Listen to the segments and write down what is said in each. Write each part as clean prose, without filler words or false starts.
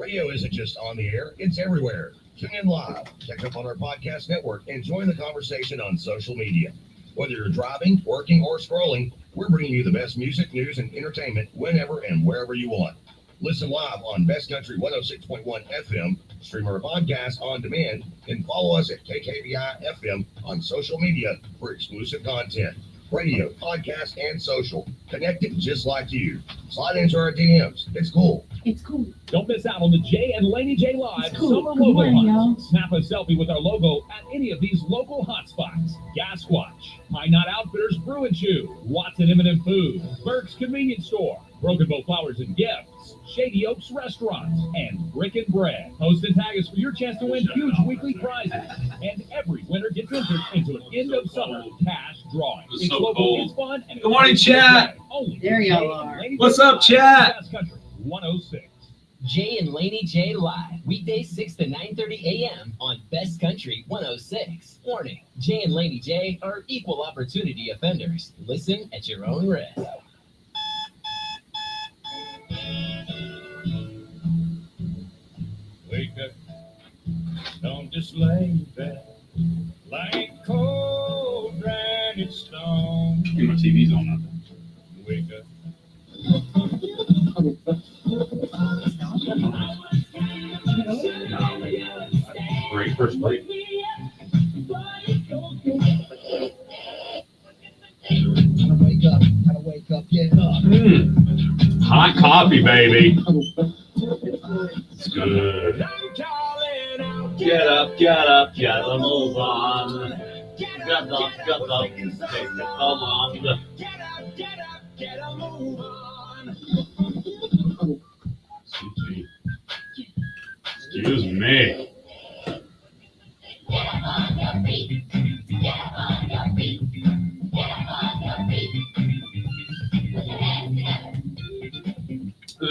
Radio isn't just on the air, it's everywhere. Tune in live, check up on our podcast network, and join the conversation on social media. Whether you're driving, working, or scrolling, we're bringing you the best music, news, and entertainment whenever and wherever you want. Listen live on Best Country 106.1 FM, stream our podcast on demand, and follow us at KKVI FM on social media for exclusive content. Radio, podcast, and social. Connected just like you. Slide into our DMs. It's cool. It's cool. Don't miss out on the Jay and Laney J Live Cool. Summer Good Logo morning, Hunt. y'all. Snap a selfie with our logo at any of these local hotspots. Gas Watch, Pine Knot Outfitters Brew and Chew, Watson Imminent Food, Burke's Convenience Store, Broken Bow Flowers and Gifts, Shady Oaks Restaurants, and Brick and Bread. Post and tag us for your chance to win huge weekly prizes. And every winner gets entered into an end of summer cash drawing. It's It's so local, cold. it's fun, and Good morning, chat. Only There Jay y'all and are. Laney What's J up, Live, chat? Best Country 106. Jay and Laney J Live, weekdays 6 to 9:30 a.m. on Best Country 106. Warning, Jay and Laney J are equal opportunity offenders. Listen at your own risk. Wake up, don't just lay there like cold granite stone. Get my TV's on nothing. Wake up. Great first break. Gotta wake up, get up. Hot coffee, baby. It's good. Get up, gotta move on. Get up, take it along. Excuse me.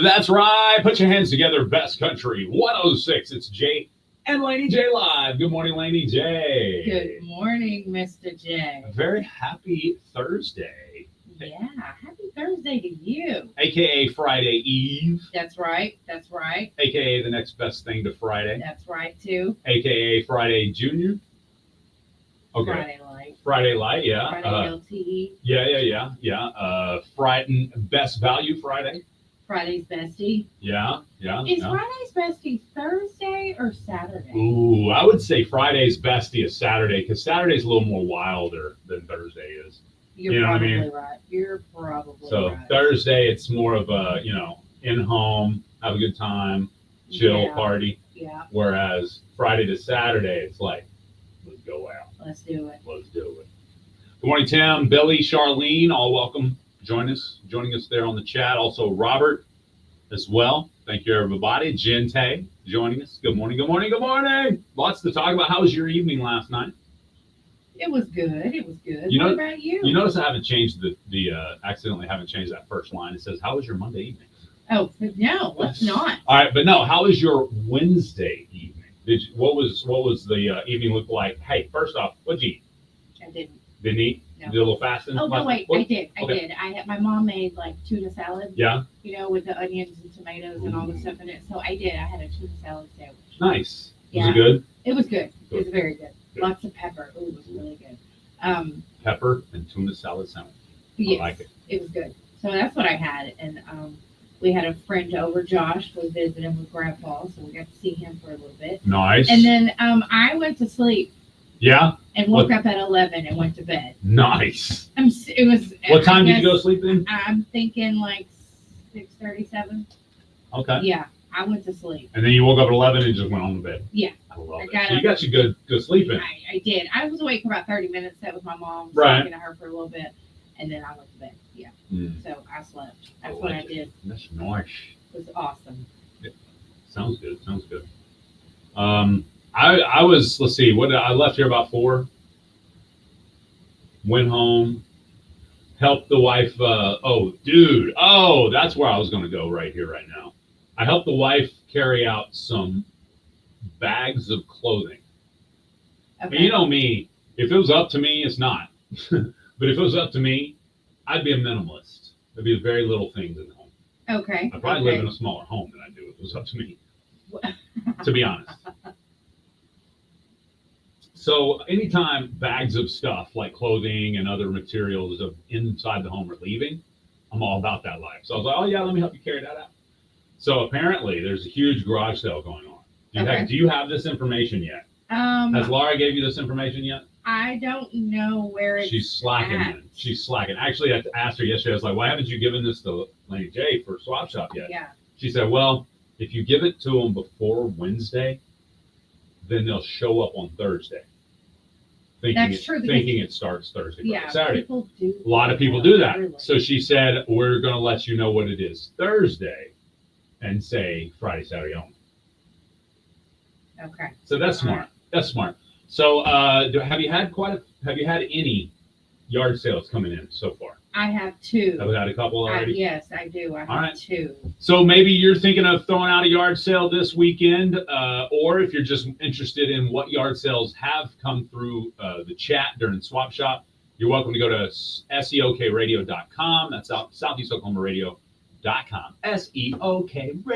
That's right. Put your hands together. Best Country 106. It's Jay and Laney J Live. Good morning, Laney J. Good morning, Mr. J. A very happy Thursday, Yeah, happy Thursday to you. aka Friday Eve, That's right. That's right. aka the next best thing to Friday, That's right, too. aka Friday Junior. Okay. Friday light. Friday Light, yeah. Friday LTE. Yeah. Friday Best Value Friday. Friday's bestie. Yeah. Is Friday's bestie Thursday or Saturday? Ooh, I would say Friday's bestie is Saturday because Saturday's a little more wilder than Thursday is. You're you know what I probably mean? right. You're probably So right. Thursday, it's more of a, in home, have a good time, chill, Yeah. party. Yeah, Whereas Friday to Saturday, it's like, let's go out. let's do it. Let's do it. Good morning, Tim, Billy, Charlene, all welcome. Joining us there on the chat. Also, Robert as well. Thank you, everybody. Gente joining us. Good morning. Lots to talk about. How was your evening last night? It was good. You know- what about you? You notice I haven't changed accidentally haven't changed that first line. It says, how was your Monday evening? Oh, no, let's not. All right, but no, how was your Wednesday evening? What was the evening look like? Hey, first off, what'd you eat? I didn't. Didn't eat? No. Did a little fasting? Oh, no, wait, What? I did. Okay. I had, my mom made like tuna salad, Yeah, with the onions and tomatoes and all the stuff in it. So I did. I had a tuna salad sandwich. nice. Was Yeah. it good? It was good. It was very good. Good. Lots of pepper. Oh, it was really good. Pepper and tuna salad sandwich. Yes, like it. It was good. So that's what I had. And we had a friend over. Josh was visiting with Grandpa, so we got to see him for a little bit. Nice. And then I went to sleep Yeah, and woke up at 11 and went to bed. nice. It was. What time I did you go guess sleep then? I'm thinking like 6:37. Okay. Yeah, I went to sleep. And then you woke up at 11 and just went on to bed. Yeah. I love I it. got So you up. got you good sleeping. I did. I was awake for about 30 minutes. That was my mom. Right. Talking to her for a little bit, and then I went to bed. Yeah. Mm, So I slept. That's I what I like it. did. that's nice. It was awesome. Sounds good. I was, let's see, I left here about 4. Went home, helped the wife. That's where I was going to go right here, right now. I helped the wife carry out some bags of clothing. Okay. And you know me, if it was up to me, it's not. But if it was up to me, I'd be a minimalist. There'd be very little things in the home. Okay. I'd probably live in a smaller home than I do if it was up to me. to be honest. So anytime bags of stuff like clothing and other materials of inside the home are leaving, I'm all about that life. So I was like, oh yeah, let me help you carry that out. So apparently there's a huge garage sale going on. Do you have this information yet? Has Laura gave you this information yet? I don't know where it's She's slacking. at. Then. She's slacking. Actually, I asked her yesterday. I was like, "Why haven't you given this to Laney J for Swap Shop yet?" Yeah. She said, "Well, if you give it to them before Wednesday, then they'll show up on Thursday, That's true, because- thinking it starts Thursday, Friday, Yeah. Saturday. People do. A lot of people do that. Really. So she said, "We're going to let you know what it is Thursday, and say Friday, Saturday only." Okay. So that's smart. That's smart. So have you had any yard sales coming in so far? I have two. Have we had a couple already? Yes, I do. I have All right. two. So maybe you're thinking of throwing out a yard sale this weekend, or if you're just interested in what yard sales have come through the chat during Swap Shop, you're welcome to go to seokradio.com. That's Southeast Oklahoma Radio.com.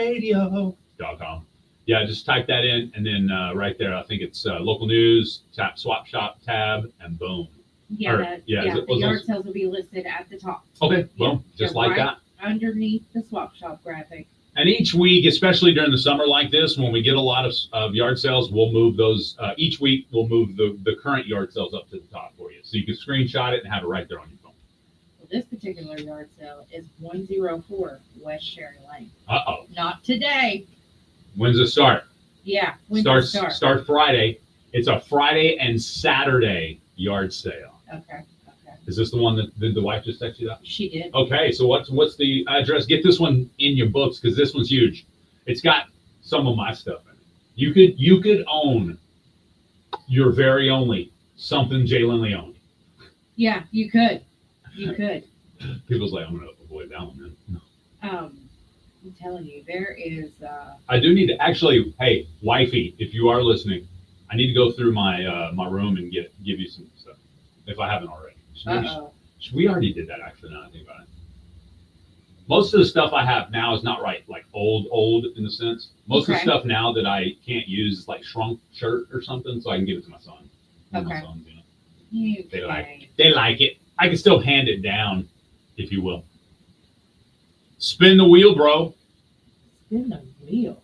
seokradio.com. Yeah, just type that in, and then right there, I think it's local news, tap Swap Shop tab, and boom. Yeah, Or- that, yeah, yeah. is it- The was yard those- sales will be listed at the top. Okay, Yeah, boom, just they're like right that. underneath the swap shop graphic. And each week, especially during the summer like this, when we get a lot of yard sales, we'll move those. Each week, we'll move the current yard sales up to the top for you. So you can screenshot it and have it right there on your phone. Well, this particular yard sale is 104 West Sherry Lane. Uh-oh. Not today. When's it start? Yeah. When does it start? Start Friday. It's a Friday and Saturday yard sale. Okay. Is this the one that did the wife just text you that? She did. Okay, so what's the address? Get this one in your books because this one's huge. It's got some of my stuff in it. You could own your very only something Jalen Leone. Yeah, you could. You could. People's like, I'm gonna avoid that one, man. I'm telling you, there is. I do need to actually. Hey, wifey, if you are listening, I need to go through my my room and give you some stuff if I haven't already. Uh-oh. We already did that actually. Now I think about it. Most of the stuff I have now is not right, like old in the sense. Most of the Okay. stuff now that I can't use is like shrunk shirt or something, so I can give it to my son. My Okay. sons, you know. Okay. They like it. I can still hand it down, if you will. Spin the wheel, bro. Spin the wheel.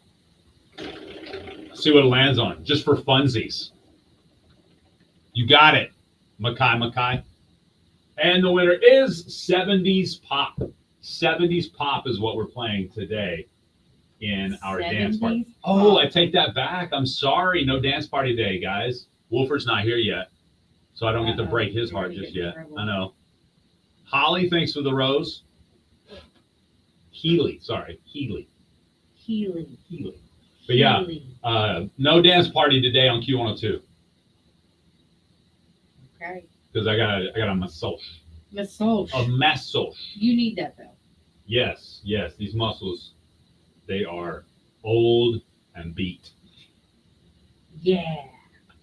See what it lands on, just for funsies. You got it, Makai. And the winner is 70s Pop. 70s Pop is what we're playing today in our dance party. 70s Oh, Pop. I take that back. I'm sorry. No dance party day, guys. Wolfer's not here yet, so I don't get to Uh-oh. break his You're heart gonna just get in yet. trouble. I know. Holly, thanks for the rose. Healy. Healing. But yeah, Healing. no dance party today on Q102 Okay. because I got a massage. Massage. A massage. You need that though. Yes. These muscles, they are old and beat. Yeah.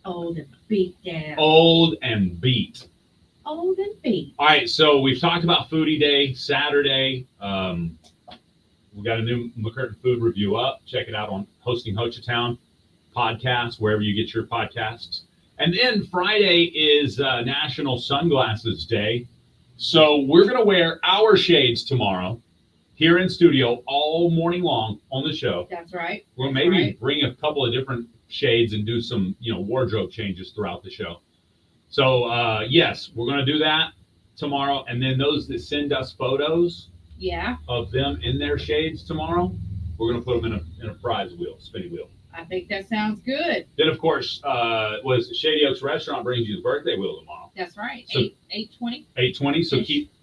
Old and beat down. Old and beat. Old and beat. All right, so we've talked about Foodie Day Saturday. We got a new McCurtain food review up. Check it out on Hosting Hochatown podcast, wherever you get your podcasts. And then Friday is National Sunglasses Day. So we're going to wear our shades tomorrow here in studio all morning long on the show. That's right. We'll That's maybe right. bring a couple of different shades and do some, wardrobe changes throughout the show. So, yes, we're going to do that tomorrow. And then those that send us photos Yeah. of them in their shades tomorrow, we're going to put them in a prize wheel, spinning wheel. I think that sounds good. Then, of course, was Shady Oaks Restaurant brings you the birthday wheel tomorrow, That's right. So- 8:20. 8:20.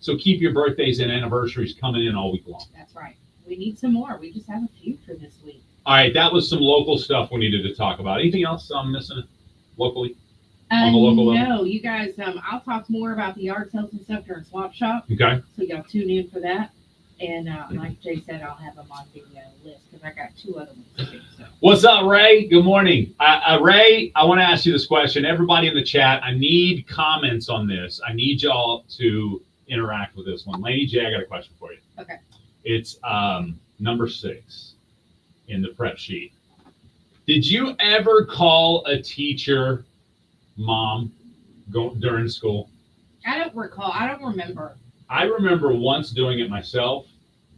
So keep your birthdays and anniversaries coming in all week long. That's right. We need some more. We just have a few for this week. All right, that was some local stuff we needed to talk about. Anything else I'm missing locally? On the local level? No, you guys. I'll talk more about the yard sales and stuff during Swap Shop. Okay. So y'all tune in for that. And like Jay said, I'll have them on the list because I got two other ones too. So. What's up, Ray? Good morning. Ray, I want to ask you this question. Everybody in the chat, I need comments on this. I need y'all to interact with this one. Laney J, I got a question for you. Okay. It's number 6 in the prep sheet. Did you ever call a teacher mom during school? I don't recall. I don't remember. I remember once doing it myself,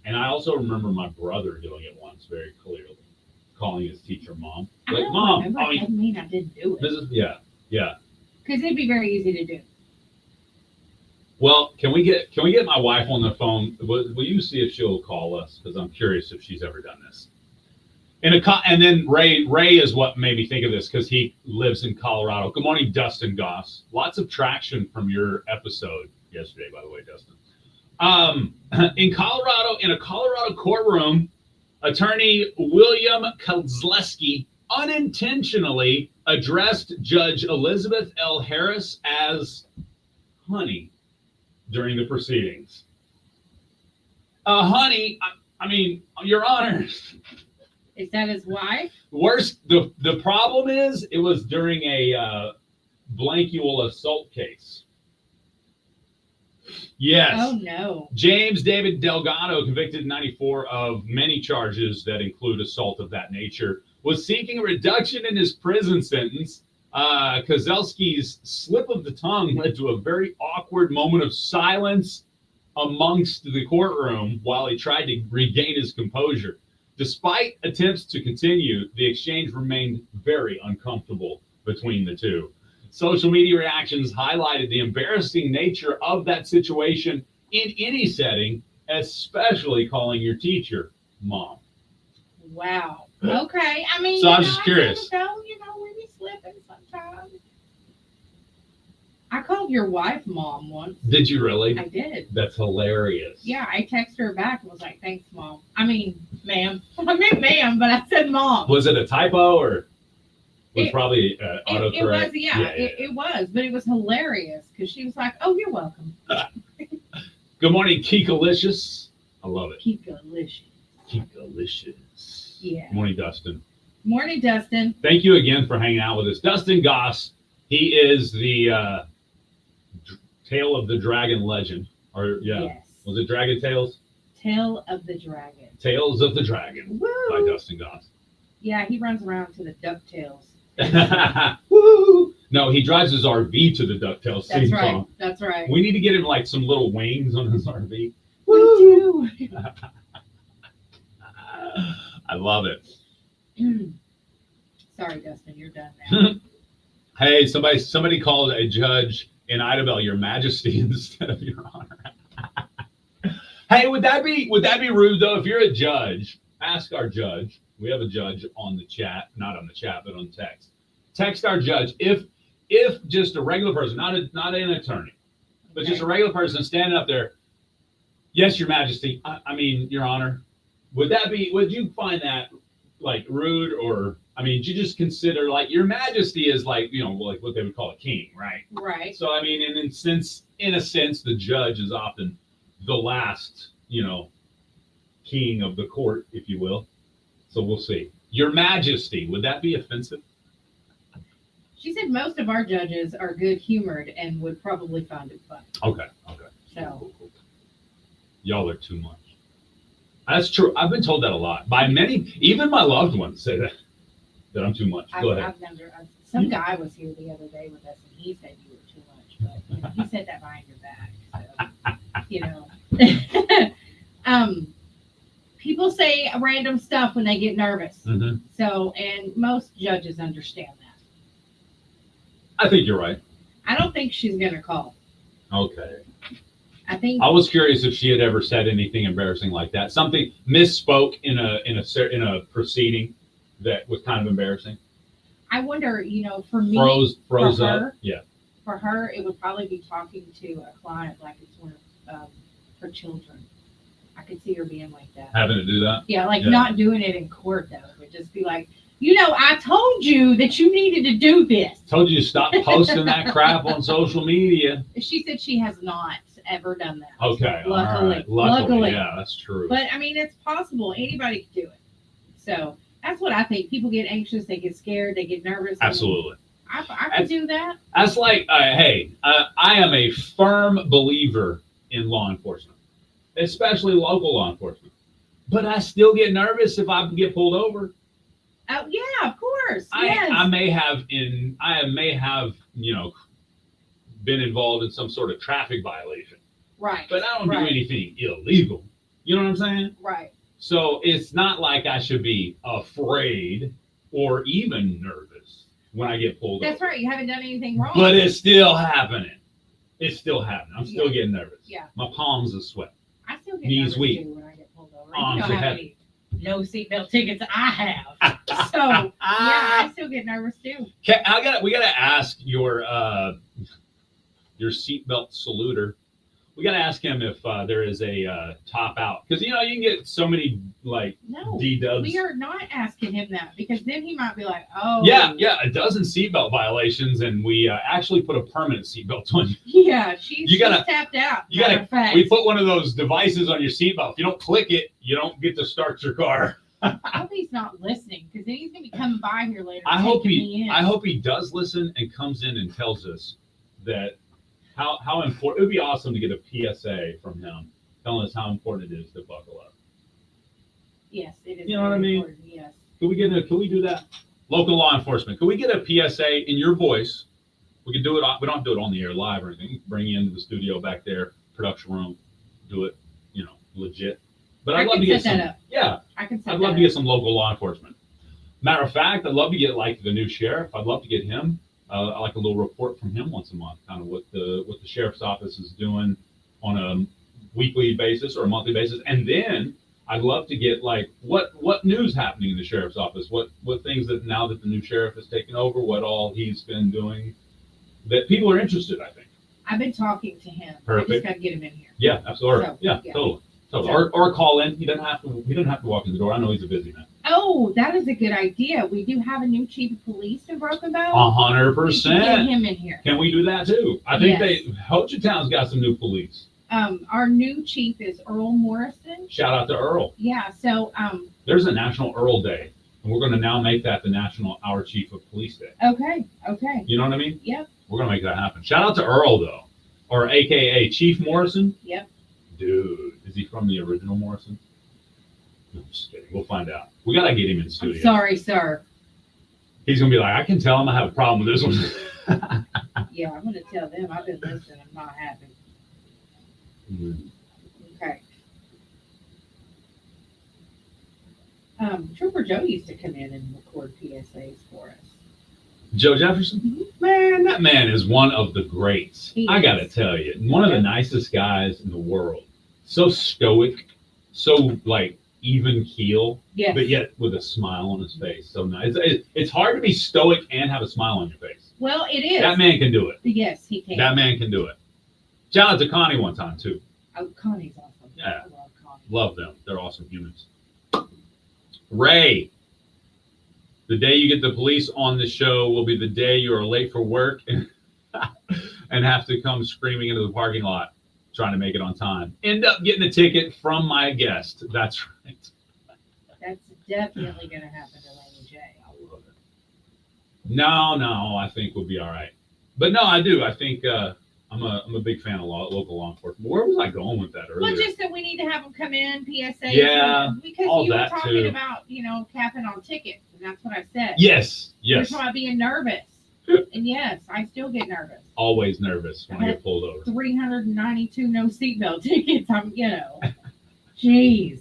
and I also remember my brother doing it once very clearly, calling his teacher mom. I Like, don't Mom, remember. I mean, Doesn't mean I didn't do this it. is, yeah. Because it'd be very easy to do. Well, can we get my wife on the phone? Will you see if she'll call us? Because I'm curious if she's ever done this. And then Ray is what made me think of this because he lives in Colorado. Good morning, Dustin Goss. Lots of traction from your episode yesterday, by the way, Dustin. In Colorado, in a Colorado courtroom, attorney William Kozleski unintentionally addressed Judge Elizabeth L. Harris as honey during the proceedings. Honey, I mean, Your Honor. Is that his wife? Worst, the problem is it was during a blankual assault case. Yes. Oh, no. James David Delgado, convicted in 94 of many charges that include assault of that nature, was seeking a reduction in his prison sentence. Kozlowski's slip of the tongue led to a very awkward moment of silence amongst the courtroom while he tried to regain his composure. Despite attempts to continue, the exchange remained very uncomfortable between the two. Social media reactions highlighted the embarrassing nature of that situation in any setting, especially calling your teacher mom. Wow. Okay. I mean, So I was just curious. We be slipping sometimes. I called your wife mom once. Did you really? I did. That's hilarious. Yeah, I texted her back and was like, thanks, mom. I mean, ma'am. I meant ma'am, but I said mom. Was it a typo or was It- probably autocorrect? It was, it was, but it was hilarious because she was like, oh, you're welcome. Good morning, Keekalicious. I love it. Keep delicious. Keekalicious. Yeah. Good morning, Dustin. Morning, Dustin. Thank you again for hanging out with us. Dustin Goss, he is the Tale of the Dragon legend. Or, yeah. Yes. Was it Dragon Tales? Tale of the Dragon. Tales of the Dragon by Woo! Dustin Goss. Yeah, he runs around to the DuckTales. Woo! No, he drives his RV to the DuckTales That's theme right. song. That's right. We need to get him like some little wings on his RV. We do. I love it. Sorry, Dustin, you're done now. Hey, somebody called a judge in Idabel Your Majesty instead of Your Honor. Hey, would that be rude though? If you're a judge, ask our judge. We have a judge on the chat, not on the chat, but on text. Text our judge if just a regular person, not an attorney, but just a regular person standing up there. Yes, Your Majesty. I mean, Your Honor. Would you find that like rude or? I mean, you just consider like Your Majesty is like, like what they would call a king, right? Right. So, I mean, in a sense, the judge is often the last, king of the court, if you will. So we'll see. Your Majesty, would that be offensive? She said most of our judges are good humored and would probably find it funny. Okay. So. Cool. Y'all are too much. That's true. I've been told that a lot by many, even my loved ones say that I'm too much. Go ahead. Some guy was here the other day with us and he said you were too much, but he said that behind your back. So, people say random stuff when they get nervous. Mm-hmm. So, and most judges understand that. I think you're right. I don't think she's gonna call. Okay. I think I was curious if she had ever said anything embarrassing like that. Something misspoke in a proceeding that was kind of embarrassing. I wonder, for me, Froze for up. her, Yeah. For her, it would probably be talking to a client like it's one of her children. I could see her being like that. Having to do that. Yeah, like Yeah. not doing it in court though, but just be like, I told you that you needed to do this. Told you to stop posting that crap on social media. She said she has not ever done that. Okay. Luckily. All right. Luckily. Yeah, that's true. But I mean, it's possible. Anybody could do it. So that's what I think. People get anxious, they get scared, they get nervous. Absolutely. I could do that. That's like, hey, I am a firm believer in law enforcement, especially local law enforcement. But I still get nervous if I get pulled over. Oh yeah, of course. Yes. I may have been involved in some sort of traffic violation, Right. but I don't do Right. anything illegal. You know what I'm saying? Right. So it's not like I should be afraid or even nervous when I get pulled That's over. right. You haven't done anything wrong. But it's still happening. It's still happening. I'm still Yeah. getting nervous. Yeah. My palms are sweating. I still get Knees nervous weak. too when I get pulled over. Arms You know are how heavy. many no seatbelt tickets I have. So yeah, I still get nervous too. Okay, we gotta ask your seatbelt saluter. We gotta ask him if there is a top out, because you can get so many like No, D-dubs. we are not asking him that because then he might be like, oh Yeah, a dozen seatbelt violations, and we actually put a permanent seatbelt on you. yeah, she's tapped out. matter of fact. We put one of those devices on your seatbelt. If you don't click it, you don't get to start your car. I hope he's not listening because then he's gonna be coming by here later. I hope taking me in. I hope he does listen and comes in and tells us that how important. It would be awesome to get a PSA from him telling us how important it is to buckle up. Yes, it is. You know what I mean? important, yes. Can we do that? Local law enforcement. Can we get a PSA in your voice? We can do it. We don't do it on the air live or anything. Bring you into the studio back there, production room, do it. Legit. But I'd love to get some. Yeah, I can set I'd love that to get up. some local law enforcement. Matter of fact, I'd love to get like the new sheriff. I'd love to get him. I like a little report from him once a month, kind of what the sheriff's office is doing on a weekly basis or a monthly basis, and then I'd love to get like what news happening in the sheriff's office, what things that now that the new sheriff has taken over, what all he's been doing that people are interested. I think. I've been talking to him. Perfect. I just gotta get him in here. Yeah, absolutely. So, yeah, yeah. totally. Or call in. He doesn't have to walk in the door. I know he's a busy man. Oh, that is a good idea. We do have a new chief of police in Broken Bow. 100%. We should get him in here. Can we do that too? I think Yes. Hochatown's got some new police. Our new chief is Earl Morrison. Shout out to Earl. Yeah, so There's a National Earl Day, and we're going to now make that the National Our Chief of Police Day. okay. You know what I mean? Yep. We're going to make that happen. Shout out to Earl though, or AKA Chief Morrison. Yep. Dude, is he from the original Morrison? No, I'm just kidding. We'll find out. We got to get him in the I'm studio. sorry, sir. He's going to be like, I can tell him I have a problem with this one. Yeah, I'm gonna tell them I've been listening. I'm not happy. Okay. Trooper Joe used to come in and record PSAs for us. Joe Jefferson? Man, that man is one of the greats. He I is. got to tell you, one of the nicest guys in the world. So stoic, so like even keel, Yes. but yet with a smile on his face. So nice. It's hard to be stoic and have a smile on your face. Well, it is. That man can do it. Yes, he can. That man can do it. Shout out to Connie one time too. Oh, Connie's awesome. Yeah. I love Connie. Love them. They're awesome humans. Ray, the day you get the police on the show will be the day you are late for work and have to come screaming into the parking lot trying to make it on time. End up getting a ticket from my guest. That's right. That's definitely going to happen to Laney J. I love it. No, I think we'll be all right. But no, I do. I think I'm a big fan of local law enforcement. Where was I going with that earlier? Well, just that we need to have them come in, PSA. Yeah, because all you were that talking too. about, capping on tickets, and that's what I said. Yes. You're talking about being nervous. And yes, I still get nervous. Always nervous when I get pulled over. 392 no seatbelt tickets. Jeez.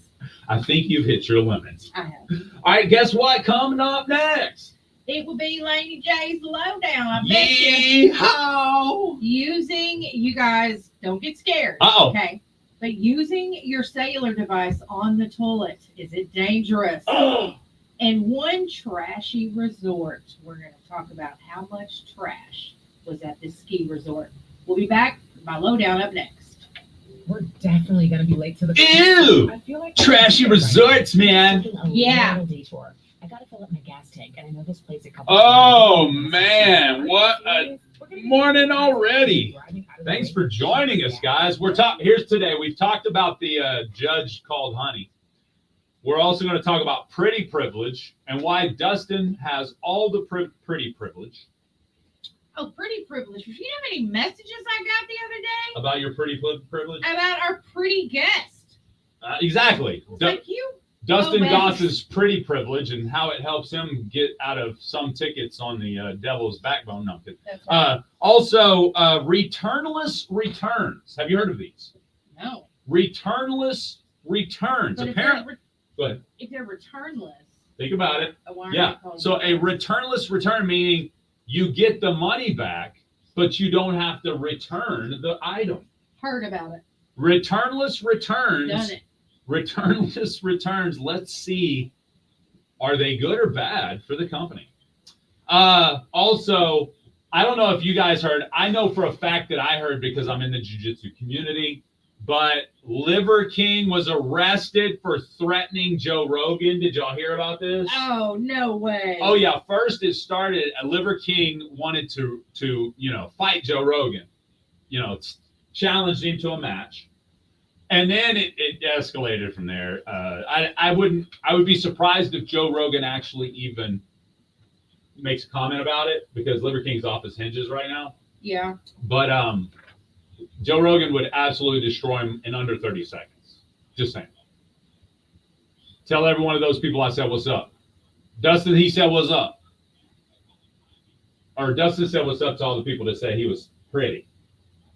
I think you've hit your limits. I have. All right, guess what? Coming up next. It will be Laney J's lowdown. I bet you. Yeehaw! You guys, don't get scared. Uh-oh. Okay. But using your cellular device on the toilet, is it dangerous? Oh. And one trashy resort, we're going to talk about how much trash was at this ski resort. We'll be back. My lowdown up next. We're definitely going to be late to the. Ew! I feel like Trashy resorts, man. Yeah. Little detour. I got to fill up my gas tank, and I know this place a couple. Oh, man. What a morning already. Thanks for joining us, guys. Here's today. We've talked about the judge called Honey. We're also going to talk about pretty privilege and why Dustin has all the pretty privilege. Oh, pretty privilege. You know how many messages I got the other day About your pretty privilege? about our pretty guest? Exactly. Thank you. Dustin Oh, Goss's pretty privilege and how it helps him get out of some tickets on the Devil's Backbone. No, I'm kidding. That's right. Also, returnless returns. Have you heard of these? No. Returnless returns. But Apparently, go ahead. if they're returnless, Think about it. why are Yeah. they called So a returns? returnless return meaning you get the money back, but you don't have to return the item. Heard about it. Returnless returns. Done it. Returnless returns. Let's see, are they good or bad for the company? Also, I don't know if you guys heard. I know for a fact that I heard because I'm in the jiu-jitsu community, but Liver King was arrested for threatening Joe Rogan. Did y'all hear about this? Oh, no way. Oh yeah. First, it started. Liver King wanted to fight Joe Rogan. Challenged him to a match. And then it escalated from there. I would be surprised if Joe Rogan actually even makes a comment about it because Liver King's off his hinges right now. Yeah. But Joe Rogan would absolutely destroy him in under 30 seconds. Just saying. Tell every one of those people I said what's up. Dustin, he said what's up. Or Dustin said what's up to all the people that say he was pretty.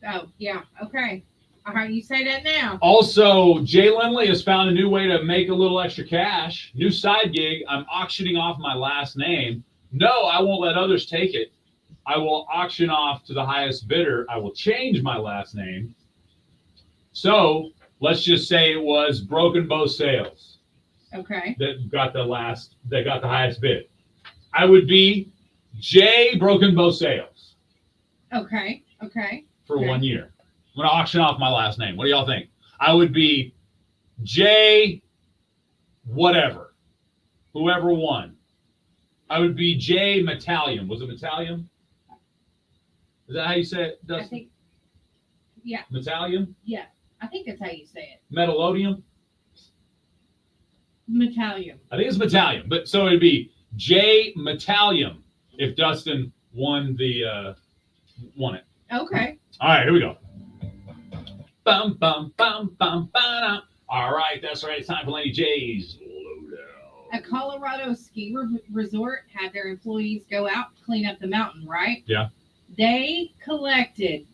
Oh, yeah. Okay. How do you say that now? Also, Jay Lindley has found a new way to make a little extra cash. New side gig. I'm auctioning off my last name. No, I won't let others take it. I will auction off to the highest bidder. I will change my last name. So let's just say it was Broken Bow Sales Okay. that got the highest bid. I would be J Broken Bow Sales Okay. for Okay. 1 year. I'm going to auction off my last name. What do y'all think? I would be J whatever, whoever won. I would be J Metallium. Was it Metallium? Is that how you say it, I Dustin? think, yeah, Metallium? I think that's how you say it. Metalodium? Metallium. I think it's Metallium. But so it'd be J Metallium if Dustin won it. Okay. All right, here we go. Bum, bum, bum, bum, ba-dum. All right, that's right. It's time for Laney J's Lowdown. A Colorado ski resort had their employees go out and clean up the mountain, right? Yeah. They collected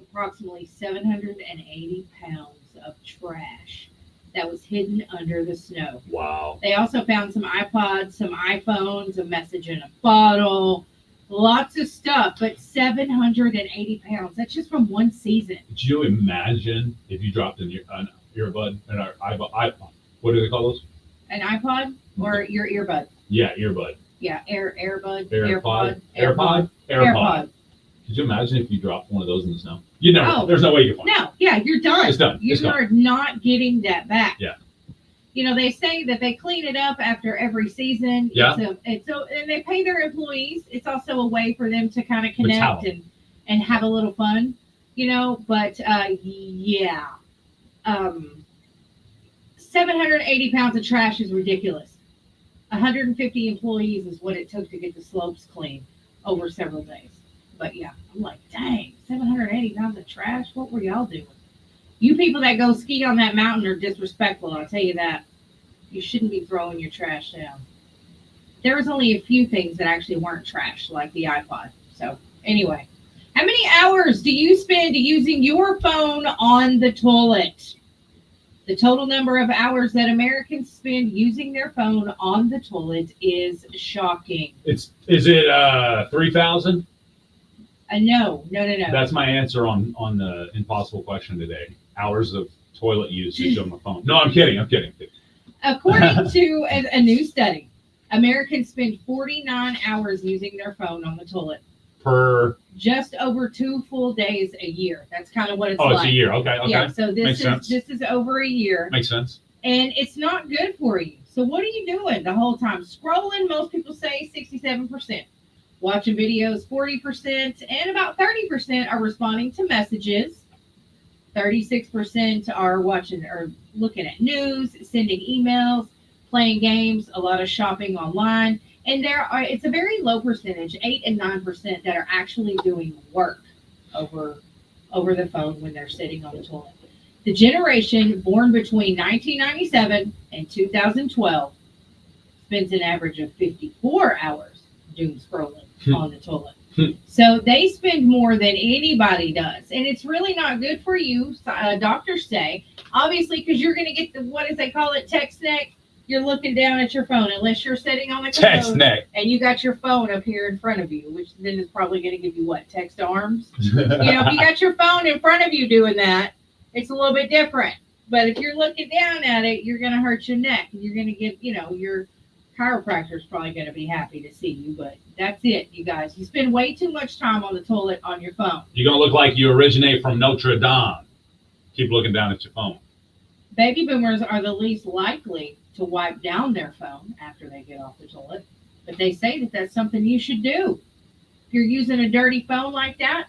approximately 780 pounds of trash that was hidden under the snow. Wow. They also found some iPods, some iPhones, a message in a bottle, lots of stuff, but 780 pounds. That's just from one season. Could you imagine if you dropped an earbud and our iPod? What do they call those? An iPod or your earbud? Yeah, earbud. Yeah, AirBud, AirPod. AirPod. Could you imagine if you dropped one of those in the snow? You never. Oh. There's no way you can find it. No, yeah, you're done. It's done. You It's gone. are not getting that back. Yeah. They say that they clean it up after every season. Yeah. And they pay their employees. It's also a way for them to kind of connect talent. and have a little fun, But yeah, 780 pounds of trash is ridiculous. 150 employees is what it took to get the slopes clean over several days. But yeah, I'm like, dang, 780 pounds of trash. What were y'all doing? You people that go ski on that mountain are disrespectful. I'll tell you that. You shouldn't be throwing your trash down. There was only a few things that actually weren't trash, like the iPod. So anyway, how many hours do you spend using your phone on the toilet? The total number of hours that Americans spend using their phone on the toilet is shocking. Is it 3,000? No. That's my answer on the impossible question today. Hours of toilet usage on my phone. No, I'm kidding. According to a new study, Americans spend 49 hours using their phone on the toilet. Per. Just over 2 full days a year. That's kind of what it's Oh, like. it's a year. Okay. Yeah, so Makes sense. this is over a year. Makes sense. And it's not good for you. So what are you doing the whole time? Scrolling, most people say 67%. Watching videos, 40%. And about 30% are responding to messages. 36% are watching or looking at news, sending emails, playing games, a lot of shopping online. And it's a very low percentage, 8 and 9%, that are actually doing work over the phone when they're sitting on the toilet. The generation born between 1997 and 2012 spends an average of 54 hours doom scrolling on the toilet. So they spend more than anybody does. And it's really not good for you, doctors say. Obviously, because you're going to get the, what does they call it, text neck? You're looking down at your phone unless you're sitting on the Text commode neck. and you got your phone up here in front of you, which then is probably going to give you what, text arms? You know, if you got your phone in front of you doing that, it's a little bit different. But if you're looking down at it, you're going to hurt your neck. You're going to get, you know, your chiropractor's probably going to be happy to see you. But that's it, you guys. You spend way too much time on the toilet on your phone. You're going to look like you originate from Notre Dame. Keep looking down at your phone. Baby boomers are the least likely to wipe down their phone after they get off the toilet. But they say that that's something you should do. If you're using a dirty phone like that,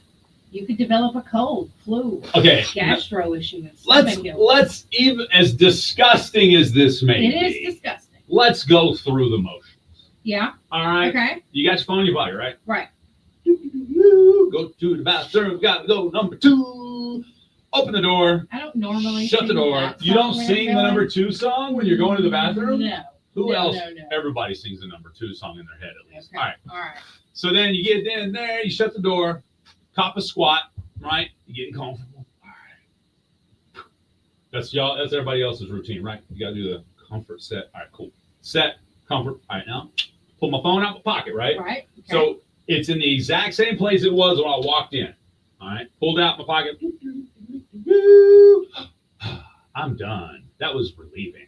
you could develop a cold, flu, Okay. gastro issue. And Let's even, as disgusting as this may It be, is disgusting. let's go through the motions. Yeah. All right. Okay. You got your phone in your pocket, right? Right. Go to the bathroom. Got to go number 2. Open the door. I don't normally Shut the sing door. that You don't song when sing I'm the going. number 2 song when you're going to the bathroom? No. Who No, else? no. Everybody sings the number 2 song in their head at least. Okay. All right. All right. So then you get in there, you shut the door, cop a squat, right? You're getting comfortable. All right. That's y'all. That's everybody else's routine, right? You gotta do the comfort set. All right, cool. Set, comfort. All right, now pull my phone out of my pocket, right? Right. Okay. So it's in the exact same place it was when I walked in. All right, pulled out my pocket. I'm done. That was relieving.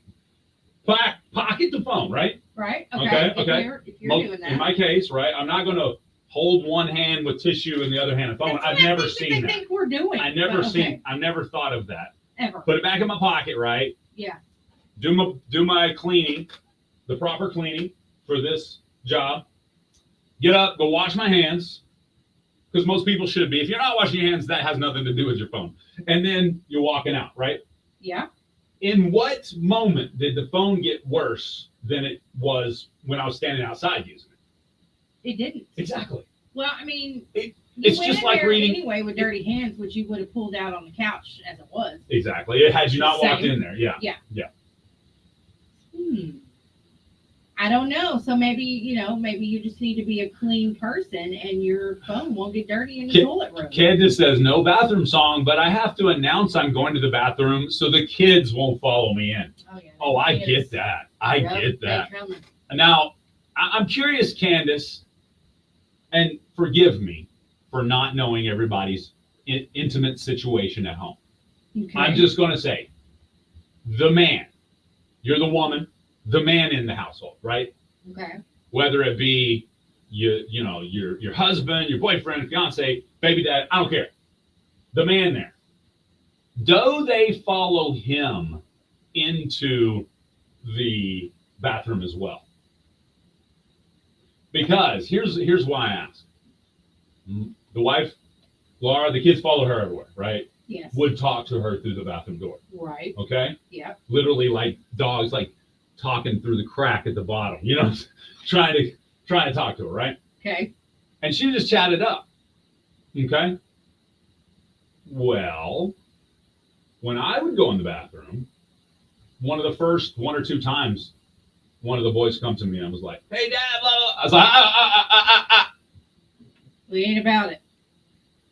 Pocket the phone, right? Right. Okay, If okay. you're doing that. In my case, right, I'm not going to hold one hand with tissue and the other hand a phone. That's I've what I never think seen they that. think we're doing. I never but okay. I've never thought of that. Ever. Put it back in my pocket, right? Yeah. Do my cleaning, the proper cleaning for this job. Get up, go wash my hands, because most people should be. If you're not washing your hands, that has nothing to do with your phone. And then you're walking out, right? Yeah. In what moment did the phone get worse than it was when I was standing outside using it? It didn't. Exactly. Well, I mean, It's you went just in like there reading. anyway with dirty hands, which you would have pulled out on the couch as it was. Exactly. It had you not Same. walked in there. Yeah. I don't know. So maybe you just need to be a clean person, and your phone won't get dirty in the toilet room. Candace says no bathroom song, but I have to announce I'm going to the bathroom so the kids won't follow me in. Oh yeah. Oh, I Yes. get that. I Yep, get they that. coming. Now, I'm curious, Candace, and forgive me for not knowing everybody's intimate situation at home. Okay. I'm just going to say, the man, you're the woman, the man in the household, right? Okay. Whether it be your husband, your boyfriend, fiance, baby dad, I don't care. The man there. Do they follow him into the bathroom as well? Because here's why I ask. The wife, Laura, the kids follow her everywhere, right? Yes. Would talk to her through the bathroom door. Right. Okay? Yep. Literally like dogs, like talking through the crack at the bottom, trying to talk to her, right? Okay. And she just chatted up. Okay? Well, when I would go in the bathroom, one of the first 1 or 2 times, one of the boys come to me and was like, "Hey, Dad," blah, blah. I was like, We ain't about it.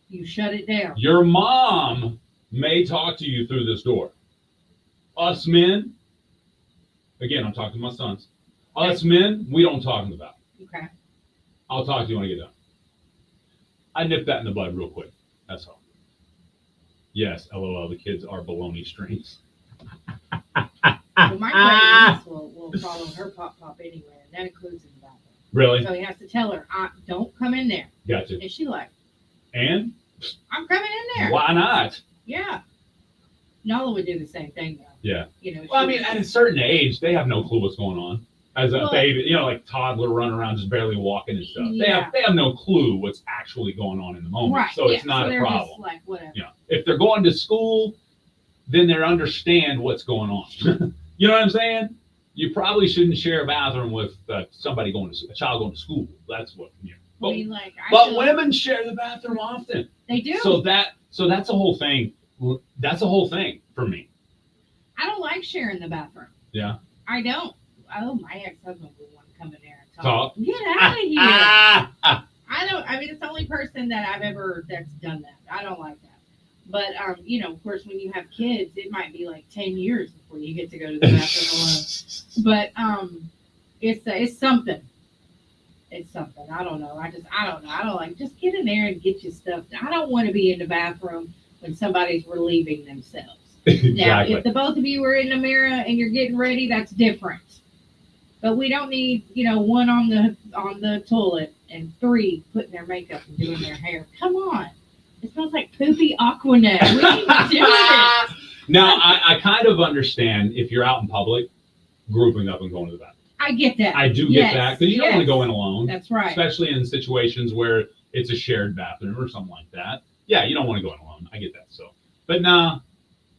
You shut it down. Your mom may talk to you through this door. Us men, again, I'm talking to my sons. Us men, we don't talk in the bathroom. Okay. I'll talk to you when I get done. I nip that in the bud real quick. That's all. Yes, LOL, the kids are baloney strings. Well, my grandniece will follow her pop anywhere, and that includes in the bathroom. Really? So he has to tell her, "Don't come in there." Gotcha. And she like, And "I'm coming in there." why not? Yeah. Nala would do the same thing though. Yeah. she Well, I mean, at a certain age, they have no clue what's going on. As a baby, like toddler running around just barely walking and stuff. Yeah. They have no clue what's actually going on in the moment. Right. So it's not a they're problem. Just like whatever. If they're going to school, then they understand what's going on. You know what I'm saying? You probably shouldn't share a bathroom with somebody a child going to school. That's what. I mean, like, But women share the bathroom often. They do. So that's the whole thing That's a whole thing for me. I don't like sharing the bathroom. Yeah. I don't. Oh, my ex-husband would want to come in there and Talk. Get out of here. I don't. I mean, it's the only person that I've ever that's done that. I don't like that. But of course, when you have kids, it might be like 10 years before you get to go to the bathroom alone. But it's something. It's something. I don't know. I don't know. I don't like. Just get in there and get your stuff. I don't want to be in the bathroom when somebody's relieving themselves. Exactly. Now, if the both of you are in the mirror and you're getting ready, that's different. But we don't need, one on the toilet and 3 putting their makeup and doing their hair. Come on. It smells like poopy Aquanet. We need to do it. Now, I kind of understand if you're out in public, grouping up and going to the bathroom. I get that. I do get that because you don't want to go in alone. That's right. Especially in situations where it's a shared bathroom or something like that. Yeah, you don't want to go in alone. I get that. But nah,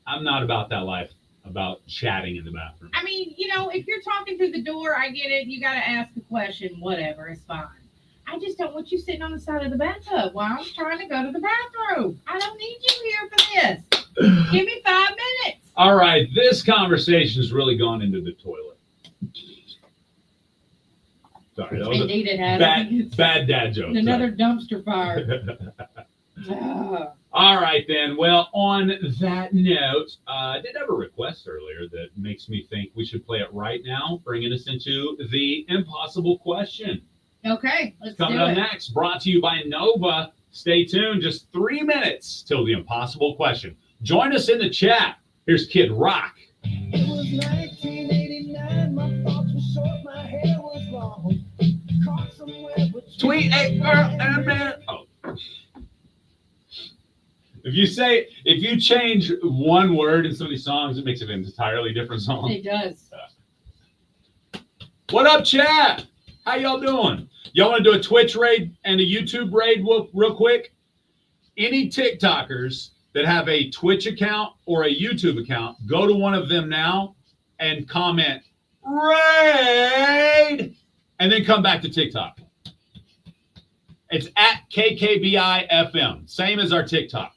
I'm not about that life, about chatting in the bathroom. I mean, if you're talking through the door, I get it. You got to ask a question, whatever. It's fine. I just don't want you sitting on the side of the bathtub while I'm trying to go to the bathroom. I don't need you here for this. Give me 5 minutes. All right, this conversation's really gone into the toilet. Sorry, that was Indeed, it has. bad dad joke. Another dumpster fire. All right, then. Well, on that note, I did have a request earlier that makes me think we should play it right now, bringing us into the impossible question. Okay, let's Coming do up it. next, brought to you by Nova. Stay tuned. Just 3 minutes till the impossible question. Join us in the chat. Here's Kid Rock. It was 1989, my thoughts were short, my hair was long. Caught somewhere between Tweet a girl and a man. Oh. If you change one word in some of these songs, it makes it an entirely different song. It does. What up, chat? How y'all doing? Y'all want to do a Twitch raid and a YouTube raid real quick? Any TikTokers that have a Twitch account or a YouTube account, go to one of them now and comment raid, and then come back to TikTok. It's at KKBI FM, same as our TikTok.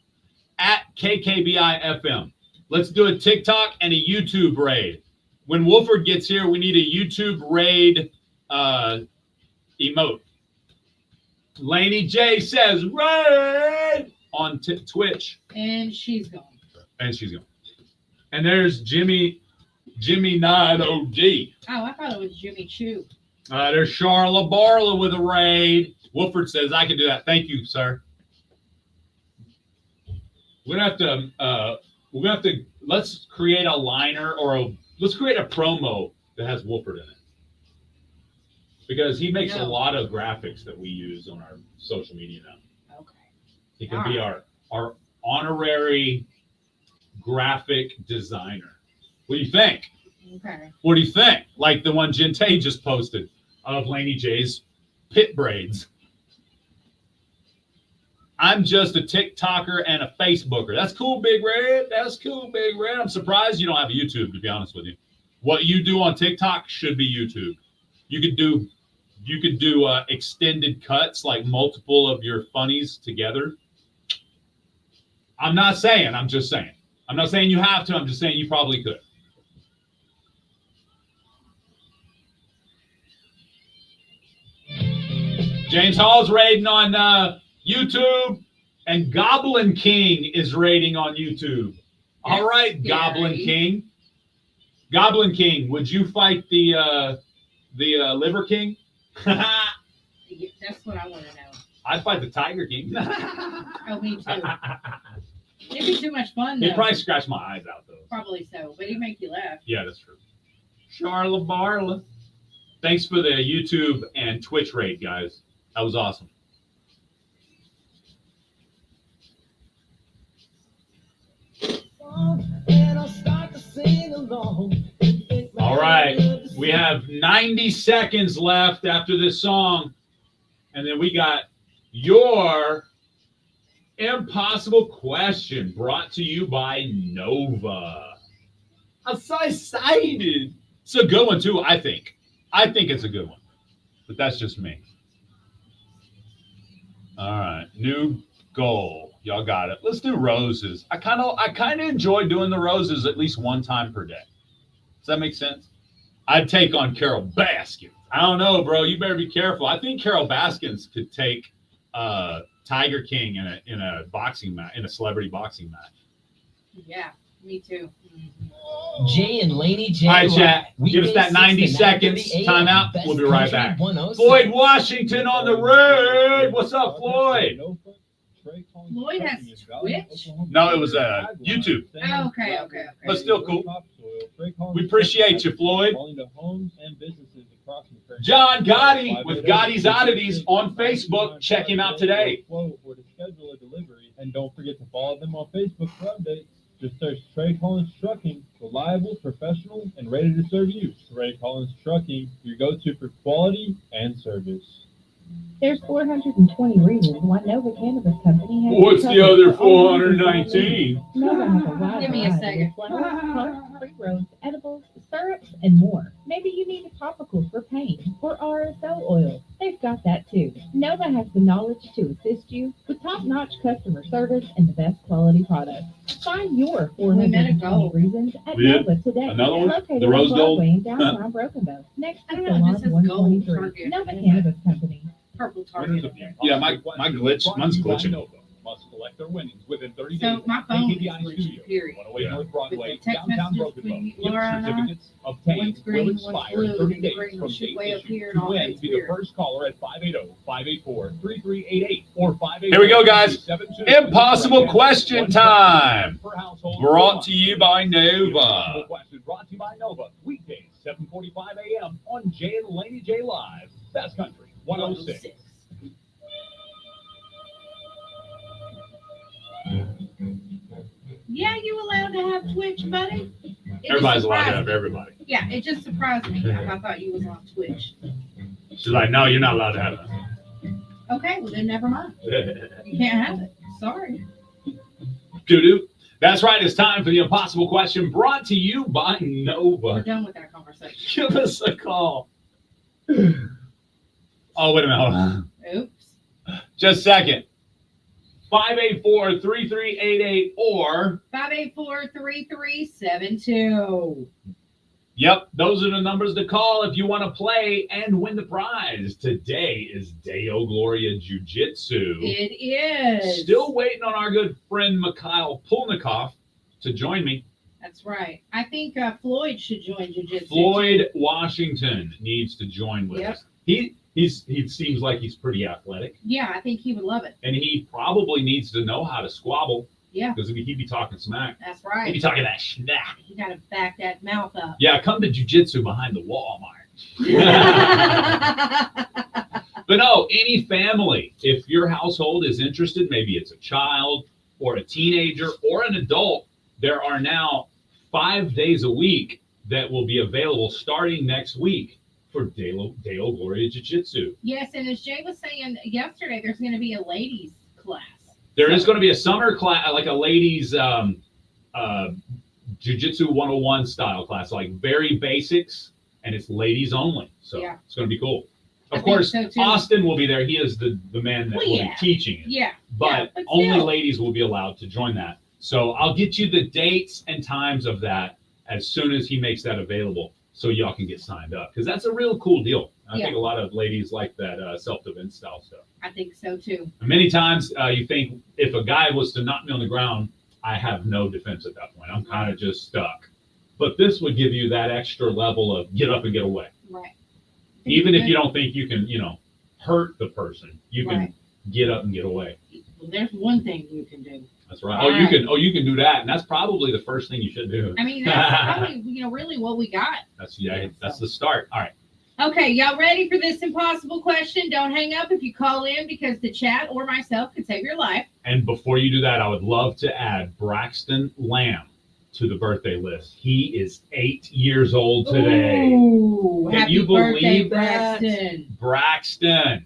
At KKBI FM. Let's do a TikTok and a YouTube raid. When Wolford gets here, we need a YouTube raid emote. Laney J says raid on Twitch. And she's gone. And there's Jimmy 9OD. Oh, I thought it was Jimmy Choo. There's Charla Barla with a raid. Wolford says I can do that. Thank you, sir. We're gonna have to let's create a liner let's create a promo that has Wolford in it. Because he makes a lot of graphics that we use on our social media now. Okay. He can be our honorary graphic designer. What do you think? Okay. What do you think? Like the one Jinte just posted of Laney J's pit braids. I'm just a TikToker and a Facebooker. That's cool, Big Red. That's cool, Big Red. I'm surprised you don't have a YouTube, to be honest with you. What you do on TikTok should be YouTube. You could do extended cuts, like multiple of your funnies together. I'm not saying. I'm just saying. I'm not saying you have to. I'm just saying you probably could. James Hall's raiding on YouTube, and Goblin King is raiding on YouTube. All right, Goblin King. Goblin King, would you fight the Liver King? That's what I want to know. I'd fight the Tiger King. Oh, me too. It'd be too much fun, though. He'd probably scratch my eyes out, though. Probably so, but he'd make you laugh. Yeah, that's true. Charla Barla. Thanks for the YouTube and Twitch raid, guys. That was awesome. All right. We have 90 seconds left after this song. And then we got your impossible question brought to you by Nova. I'm so excited. It's a good one, too, I think. I think it's a good one. But that's just me. All right. New goal. Y'all got it. Let's do roses. I kind of enjoy doing the roses at least one time per day. Does that make sense? I'd take on Carol Baskins. I don't know, bro. You better be careful. I think Carol Baskins could take Tiger King in a boxing match, in a celebrity boxing match. Yeah, me too. Jay and Laney J. All right, chat. Live, Give us that 90 weekdays 6 to seconds. 9:30 Time a.m. out. Best We'll be right Country back. 106. Floyd Washington on the road. What's up, Floyd? Floyd has Twitch? No, it was YouTube. Oh, okay. But still cool. We appreciate you, Floyd. John Gotti with Gotti's Oddities on Facebook. Check him out today. And don't forget to follow them on Facebook for updates. Just search Trey Collins Trucking, reliable, professional, and ready to serve you. Trey Collins Trucking, your go-to for quality and service. There's 420 reasons why Nova Cannabis Company has. What's you the covered other for all your 419? Nova has a wide Give me a variety second. of flowers, plants, pre-rolls, edibles, syrups, and more. Maybe you need a topical for pain or RSO oil. They've got that too. Nova has the knowledge to assist you with top-notch customer service and the best quality products. Find your We met a 420 goal. reasons at We did? Nova today. Another one? Located The rose on gold? Broadway in downtown Broken Bow, next I to don't know, it just Salon says gold 123. Target. Nova Cannabis Company. Purple Target. Yeah, my glitch. Mine's glitching. Must collect their winnings within 30 So days. my phone is KPI glitching, Studio, period. 108 Yeah. North Broadway, With the text downtown messages Broken between Bow. Gift Laura and I, certificates obtained one's green, will one's expire blue, in 30 and the days green will from shoot date way up issued. here and To all win, that's be the weird. first caller at 580-584-3388 or 580. Here we go, guys. Impossible question time. Brought to you by Nova. Impossible question brought to you by Nova. Weekdays, 7:45 a.m. on Jay and Laney J Live. Best Country 106. Yeah, you allowed to have Twitch, buddy? It just Everybody's allowed to surprised have me. everybody. Yeah, it just surprised me. I thought you was on Twitch. She's like, no, you're not allowed to have Okay, well then never mind. that. You can't have it. Sorry. Doo-doo. That's right. It's time for the impossible question brought to you by We're Nova. done with that conversation. Give us a call. Oh, wait a minute. Hold on. Oops. Just a second. 584-3388 or 584-3372. yep, those are the numbers to call if you want to play and win the prize. Today is Deo Gloria Jiu-Jitsu. It is. Still waiting on our good friend Mikhail Pulnikov to join me. That's right. I think Floyd should join Jiu-Jitsu. Floyd Washington needs to join with Yep. us. He seems like he's pretty athletic, Yeah, I think he would love it. and he probably needs to know how to squabble. Yeah. Because he'd be talking smack. That's He'd right. be talking that schnack. You got to back that mouth up. Yeah, come to jiu-jitsu behind the Walmart. But no, any family, if your household is interested, maybe it's a child or a teenager or an adult, there are now 5 days a week that will be available starting next week for Deo Gloria Jiu-Jitsu. Yes, and as Jay was saying yesterday, there's going to be a ladies class. There is going to be a summer class, like a ladies Jiu-Jitsu 101 style class, like very basics, and it's ladies only. So Yeah. it's going to be cool. I Of think course, so, too. Austin will be there. He is the man that Well, will yeah. be teaching it. Yeah. But but only still. ladies will be allowed to join that. So I'll get you the dates and times of that as soon as he makes that available, so y'all can get signed up, because that's a real cool deal. I Yeah. think a lot of ladies like that self-defense style stuff. I think so too. And many times you think if a guy was to knock me on the ground, I have no defense at that point. I'm kind of just stuck. But this would give you that extra level of get up and get away. Right. Even if you don't think you can, hurt the person, you can Right. get up and get away. Well, there's one thing you can do. That's right. All right. You can do that, and that's probably the first thing you should do. I mean, that's probably, really what we got. That's the start. All right. Okay, y'all ready for this impossible question? Don't hang up if you call in, because the chat or myself could save your life. And before you do that, I would love to add Braxton Lamb to the birthday list. He is 8 years old today. Ooh, Can happy you birthday, believe that? Braxton. Braxton.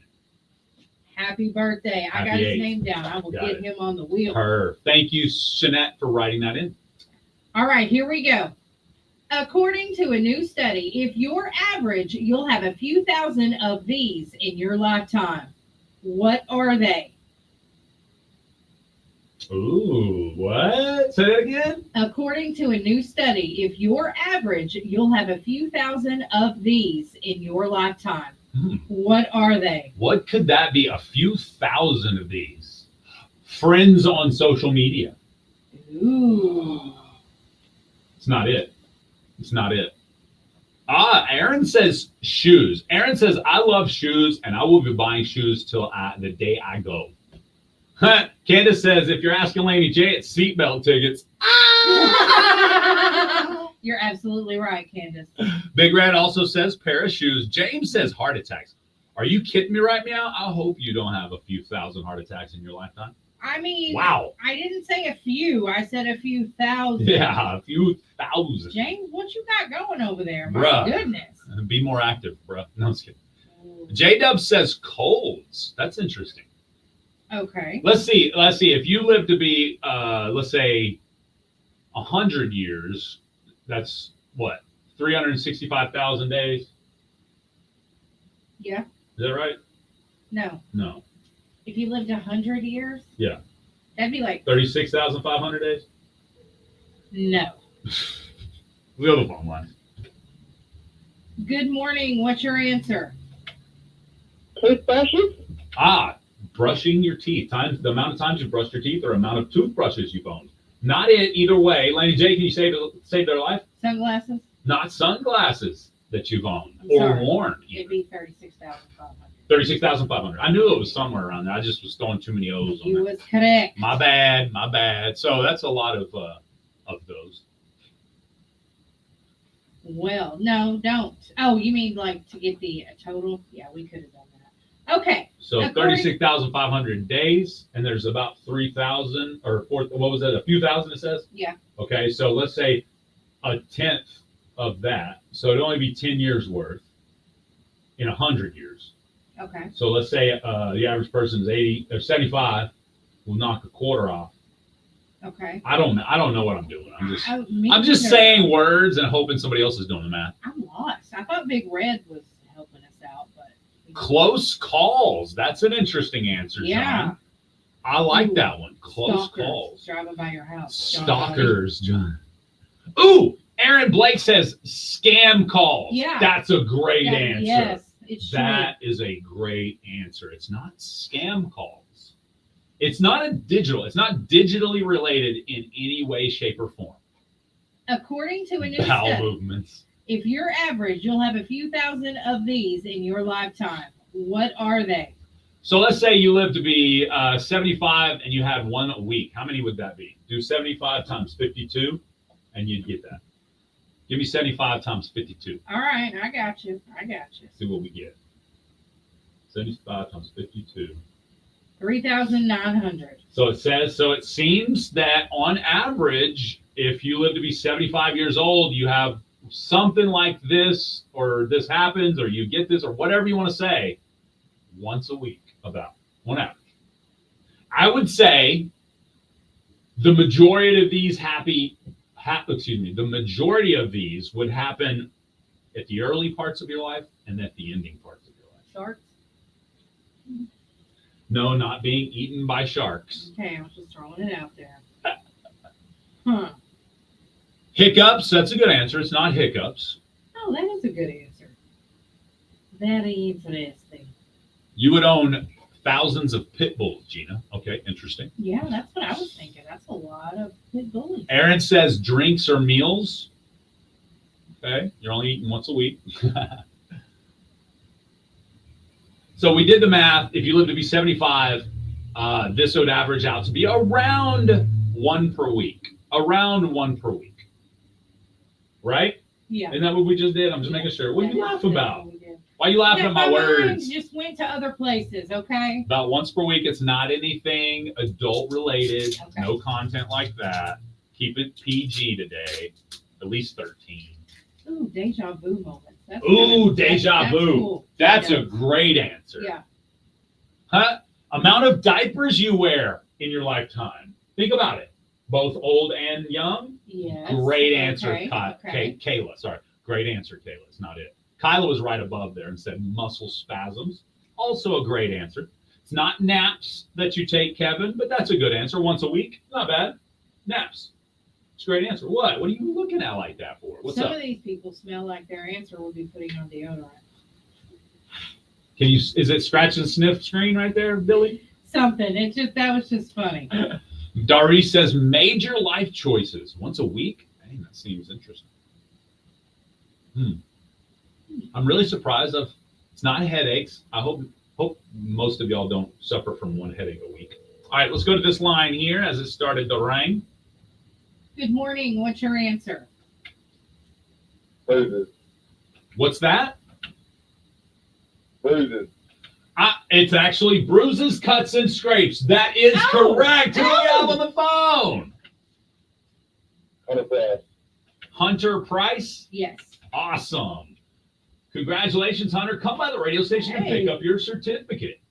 Happy birthday. I got Happy his eighth. name down. I will Got get it. him on the wheel. Thank you, Shanette, for writing that in. All right, here we go. According to a new study, if you're average, you'll have a few thousand of these in your lifetime. What are they? Ooh, what? Say that again? According to a new study, if you're average, you'll have a few thousand of these in your lifetime. What are they? What could that be? A few thousand of these. Friends on social media. Ooh. It's not it. It's not it. Aaron says shoes. Aaron says, I love shoes and I will be buying shoes till the day I go. Candace says, if you're asking Laney J, it's seatbelt tickets. You're absolutely right, Candace. Big Red also says pair of shoes. James says heart attacks. Are you kidding me right now? I hope you don't have a few thousand heart attacks in your lifetime. I mean, Wow. I didn't say a few. I said a few thousand. Yeah, a few thousand. James, what you got going over there? My Bruh. goodness. Be more active, bro. No, I'm just kidding. J-Dub says colds. That's interesting. Okay. Let's see. If you live to be, let's say, 100 years, that's what? 365,000 days? Yeah. Is that right? No. No. If you lived 100 years? Yeah. That'd be like 36,500 days? no. We go to the phone line. Good morning. What's your answer? Toothbrushes? Brushing your teeth. The amount of times you brushed your teeth or amount of toothbrushes you've owned. Not it either way. Laney J, can you save their life? Sunglasses? Not sunglasses that you've owned I'm or sorry. worn. It'd be 36,500. 36,500. I knew it was somewhere around there. I just was throwing too many O's on You that. was correct. My bad. So that's a lot of those. Well, no, don't. Oh, you mean like to get the total? Yeah, we could have done that. Okay. So According- 36,500 days, and there's about 3,000 or 4. What was that? A few thousand, it says? Yeah. Okay, so let's say a tenth of that. So it'd only be 10 years worth in 100 years. Okay. So let's say the average person is 80 or 75, we'll knock a quarter off. Okay. I don't know what I'm doing. I'm just neither. saying words and hoping somebody else is doing the math. I'm lost. I thought Big Red was helping us out, but Close calls. That's an interesting answer, yeah. John. I like Ooh. that one. Close Stalkers calls. driving by your house. John Stalkers, John. Ooh, Aaron Blake says scam calls. Yeah. That's a great That- answer. Yes, it's true. That is a great answer. It's not scam calls. It's not digitally related in any way, shape, or form. According to a new Bowel study, movements. if you're average, you'll have a few thousand of these in your lifetime. What are they? So let's say you live to be 75 and you had one a week. How many would that be? Do 75 times 52 and you'd get that. Give me 75 times 52. All right, I got you. See what we get. 75 times 52. 3,900. So it seems that on average, if you live to be 75 years old, you have something like this, or this happens, or you get this, or whatever you want to say, once a week, about on average. I would say the majority of these the majority of these would happen at the early parts of your life and at the ending parts of your life. Sharks? No, not being eaten by sharks. Okay, I was just throwing it out there. Huh. Hiccups, that's a good answer. It's not hiccups. Oh, that is a good answer. That is interesting. You would own thousands of pit bulls, Gina. Okay, interesting. Yeah, that's what I was thinking. That's a lot of pit bullies. Aaron says drinks or meals. Okay, you're only eating once a week. So we did the math. If you live to be 75, this would average out to be around one per week. Around one per week. Right? Yeah. Isn't that what we just did? I'm just making sure. What do you laugh about? We did. Why are you laughing at my mind words? just went to other places, okay? About once per week. It's not anything adult related. Okay. No content like that. Keep it PG today. At least 13. Ooh, deja vu moments. That's Ooh, good. deja That's vu. cool. That's Yeah. a great answer. Yeah. Huh? Amount of diapers you wear in your lifetime. Think about it. Both old and young. Yes. Great answer, Okay. Kayla. Sorry. Great answer, Kayla. It's not it. Kyla was right above there and said muscle spasms. Also a great answer. It's not naps that you take, Kevin, but that's a good answer. Once a week, not bad. Naps. It's a great answer. What are you looking at like that for? What's Some up? of these people smell like their answer will be putting on deodorant. Can you? Is it scratch and sniff screen right there, Billy? Something. That was just funny. Dari says major life choices once a week. Dang, that seems interesting. I'm really surprised. It's not headaches. I hope most of y'all don't suffer from one headache a week. All right, let's go to this line here as it started to ring. Good morning. What's your answer? Bruises. What's that? Bruises. It's actually bruises, cuts, and scrapes. That is correct. Who do we have on the phone? Hunter Price? Yes. Awesome. Congratulations, Hunter. Come by the radio station and pick up your certificate.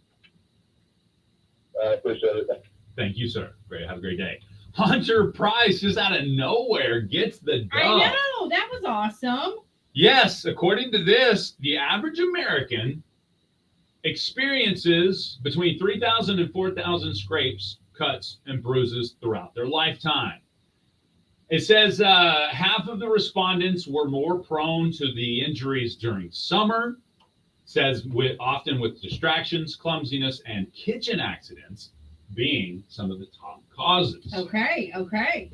I appreciate it. Thank you, sir. Great. Have a great day. Hunter Price, just out of nowhere, gets the dub. I know. That was awesome. Yes, according to this, the average American experiences between 3,000 and 4,000 scrapes, cuts, and bruises throughout their lifetime. It says half of the respondents were more prone to the injuries during summer. It says often with distractions, clumsiness, and kitchen accidents being some of the top causes. Okay.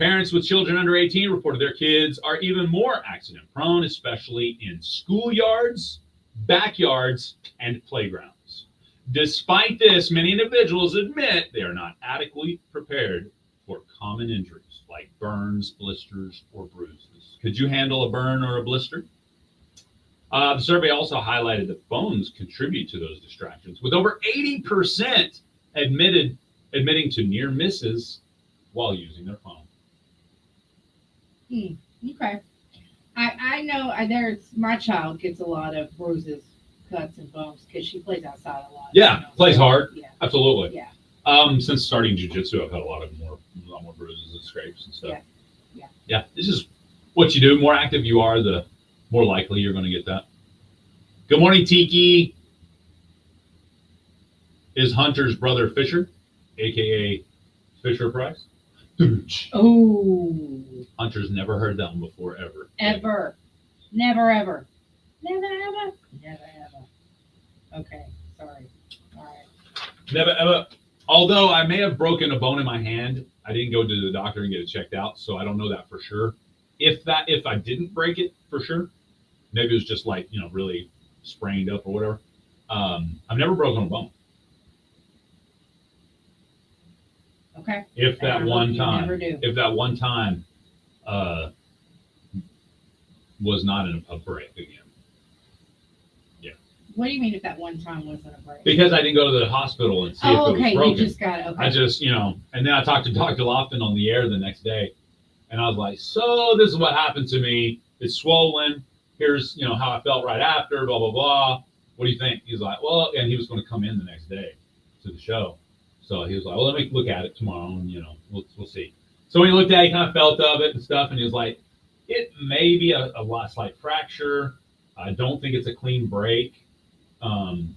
Parents with children under 18 reported their kids are even more accident prone, especially in schoolyards, backyards, and playgrounds. Despite this, many individuals admit they are not adequately prepared for common injuries like burns, blisters, or bruises. Could you handle a burn or a blister? The survey also highlighted that phones contribute to those distractions, with over 80% admitting to near misses while using their phone. Okay. I know my child gets a lot of bruises, cuts, and bumps because she plays outside a lot. Yeah, plays hard. Yeah. Absolutely. Yeah. Since starting jiu-jitsu, I've had a lot more bruises and scrapes and stuff. Yeah. This is what you do. More active you are, the more likely you're going to get that. Good morning, Tiki. Is Hunter's brother Fisher, aka Fisher Price? Oh. Hunter's never heard that one before, ever. Ever. Never, ever. Never, ever. Never, ever. Okay. Sorry. All right. Never ever. Although I may have broken a bone in my hand, I didn't go to the doctor and get it checked out, so I don't know that for sure. If I didn't break it for sure, maybe it was just like really sprained up or whatever. I've never broken a bone. Okay. If that one time was not a break again. What do you mean if that one time wasn't a break? Because I didn't go to the hospital and see if it was broken. You just got it. Okay. I just, and then I talked to Dr. Lofton on the air the next day, and I was like, so this is what happened to me. It's swollen. Here's, how I felt right after, blah, blah, blah. What do you think? He's like, well, and he was going to come in the next day to the show. So he was like, well, let me look at it tomorrow, and, we'll see. So when he looked at it, he kind of felt of it and stuff, and he was like, it may be a slight fracture. I don't think it's a clean break.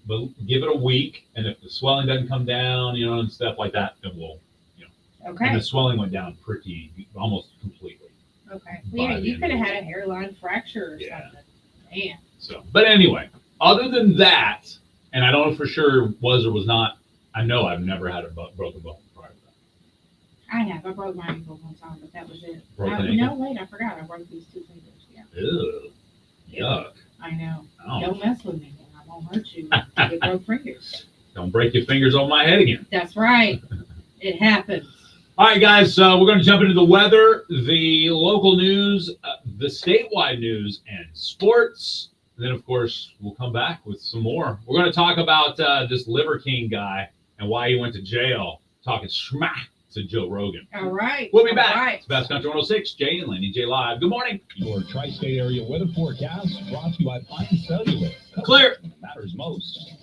But give it a week, and if the swelling doesn't come down, and stuff like that, then we'll, Okay. And the swelling went down almost completely. Okay. Well, yeah, you could have had a hairline fracture or something. Man. So, but anyway, other than that, and I don't know for sure was or was not, I know I've never had a broken bone prior to that. I have. I broke my ankle one time, but that was it. Ankle? Wait, I forgot. I broke these two fingers. Yeah. Ew. Yuck. I know. Oh. Don't mess with me. I won't hurt you. You broke fingers. Don't break your fingers over my head again. That's right. It happens. All right, guys, we're going to jump into the weather, the local news, the statewide news, and sports. And then, of course, we'll come back with some more. We're going to talk about this Liver King guy and why he went to jail, talking smack to Joe Rogan. All right. We'll be back. All right. It's Best Country 106, Jay and Laney J Live. Good morning. Your tri-state area weather forecast brought to you by Pine Cellular. Clear. Matters most.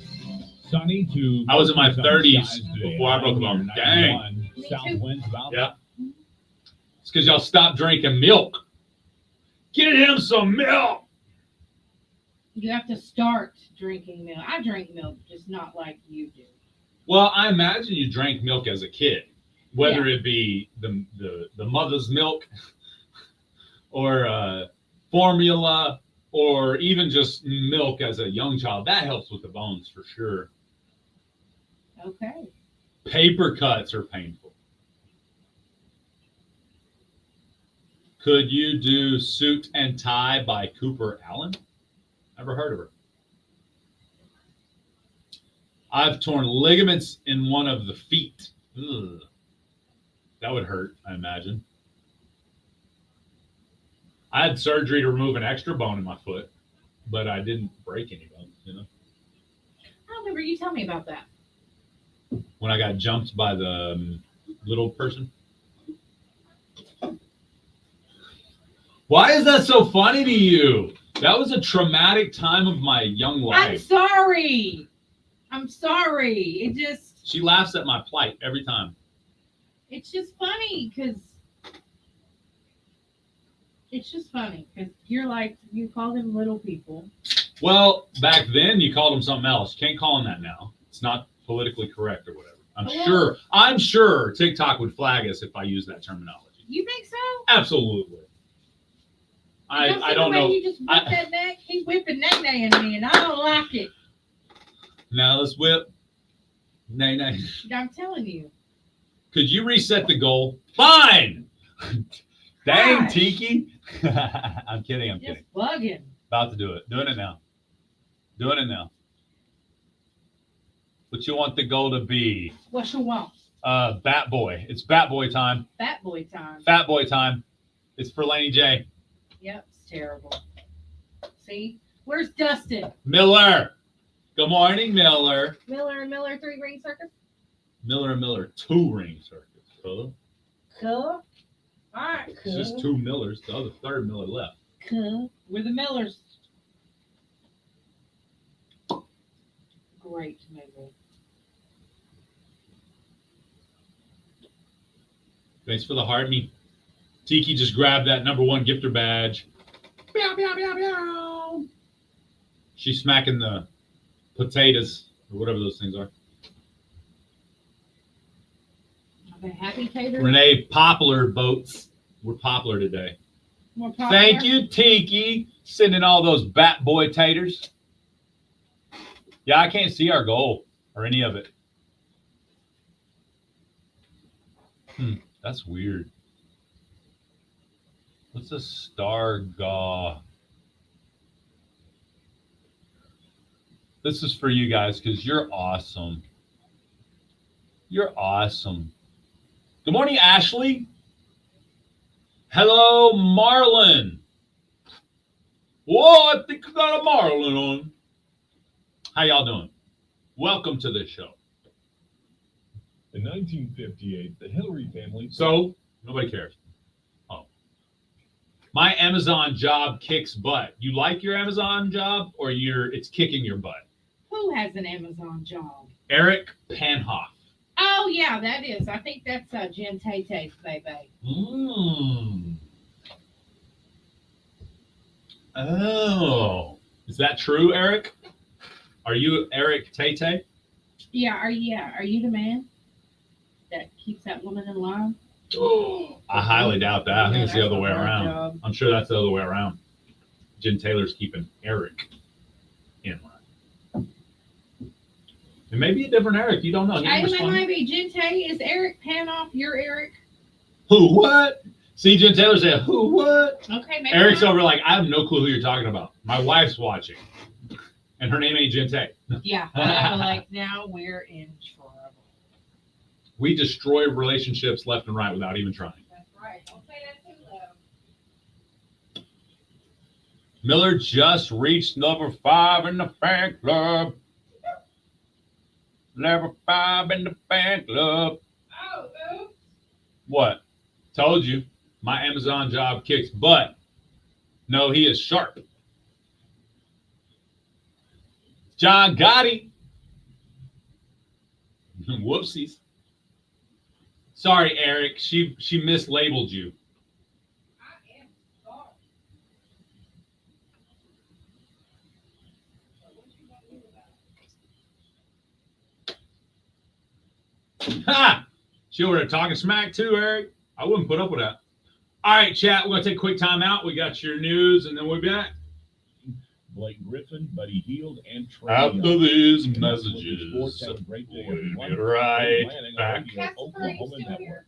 Sunny to... I was in my 30s before I broke the bone. Dang. South winds about... Yeah. It's because y'all stopped drinking milk. Get him some milk. You have to start drinking milk. I drink milk, just not like you do. Well, I imagine you drank milk as a kid, whether it be the mother's milk or formula or even just milk as a young child. That helps with the bones for sure. Okay. Paper cuts are painful. Could you do Suit and Tie by Cooper Allen? Never heard of her. I've torn ligaments in one of the feet. Ugh. That would hurt, I imagine. I had surgery to remove an extra bone in my foot, but I didn't break any bones, you know. I don't remember you telling me about that. When I got jumped by the little person. Why is that so funny to you? That was a traumatic time of my young life. I'm sorry. It just. She laughs at my plight every time. It's just funny because. You're like, you call them little people. Well, back then you called them something else. You can't call them that now. It's not politically correct or whatever. I'm sure TikTok would flag us if I use that terminology. You think so? Absolutely. I don't know. You just whip that neck. He's whipping nay in me, and I don't like it. Now let's whip. Nay. I'm telling you. Could you reset the goal? Fine. Dang, Gosh. Tiki. I'm kidding. Just bugging. About to do it. Doing it now. What you want the goal to be? What you want? Bat Boy. It's Bat Boy time. Fat boy time. Fat Boy time. It's for Laney J. Yep, it's terrible. See? Where's Dustin? Miller. Good morning, Miller. Miller and Miller 3-ring circus? Miller and Miller 2-ring circus. Cool. Cool. All right, It's cool. just 2 Millers. The other third Miller left. Cool. We're the Millers. Great movie. Thanks for the heart. Me. Tiki just grabbed that #1 gifter badge. Meow, meow, meow, meow. She's smacking the potatoes or whatever those things are. Okay, happy taters. Renee, Poplar boats. We're popular today. More popular. Thank you, Tiki. Sending all those Bat Boy taters. Yeah, I can't see our goal or any of it. That's weird. What's a star gaw? This is for you guys because you're awesome. You're awesome. Good morning, Ashley. Hello, Marlon. Whoa, I think I got a Marlon on. How y'all doing? Welcome to the show. In 1958, the Hillary family. So, nobody cares. Oh. My Amazon job kicks butt. You like your Amazon job or it's kicking your butt? Who has an Amazon job? Eric Panhoff. Oh, yeah, that is. I think that's Jen Tay-Tay's baby. Oh. Is that true, Eric? Are you Eric Tay-Tay? Yeah, are you the man that keeps that woman in line? I highly doubt that. I think it's the that's other way a hard around. job. I'm sure that's the other way around. Jen Taylor's keeping Eric in line. It may be a different Eric. You don't know. He Hey, didn't it respond. might be Jen Tay. Is Eric Panoff your Eric? Who, what? See, Jen Taylor said, who, what? Okay, maybe Eric's not. over like, I have no clue who you're talking about. My wife's watching. And her name ain't Jen Tay. Yeah, I'm like, now we're in trouble. We destroy relationships left and right without even trying. That's right. Don't say that too loud. Miller just reached number 5 in the fan club. Number 5 in the fan club. Oh, oops. What? Told you. My Amazon job kicks butt. No, he is sharp. John Gotti. Whoopsies. Sorry, Eric. She mislabeled you. I am sorry. So what you gonna do about it? Ha! She over there talking smack too, Eric. I wouldn't put up with that. All right, chat. We're going to take a quick time out. We got your news, and then we'll be back. Blake Griffin, Buddy Heald, and Trey After Young. these Sports messages, have a great day, we'll everyone. be right Planning back. on your Oklahoma Network.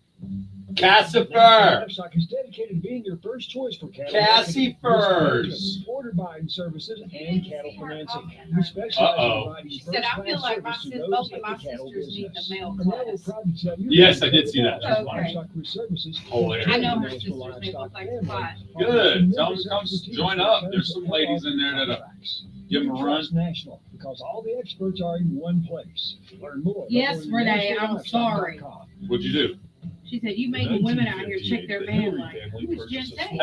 Cassifer! Livestock is dedicated to being your first choice for cattle. Cassie Furs. Order buying services and cattle financing. We specialize Uh-oh. in providing She said, I feel first-class like my service to sis, those both in of my the cattle sisters need the business. male And now we're class. proud to tell you Yes, that I did see that. Okay. Livestock Services. Hilarious. I know her National sisters may Livestock look like a family. pot. Good. Tell them to come join up. There's some ladies in there that give them a run. Trust National, because all the experts are in one place. Learn more. by Yes, going to Renee, I'm sorry. nationallivestock.com. What'd you do? She said, you making women out here check their man like, who is Jen Tay?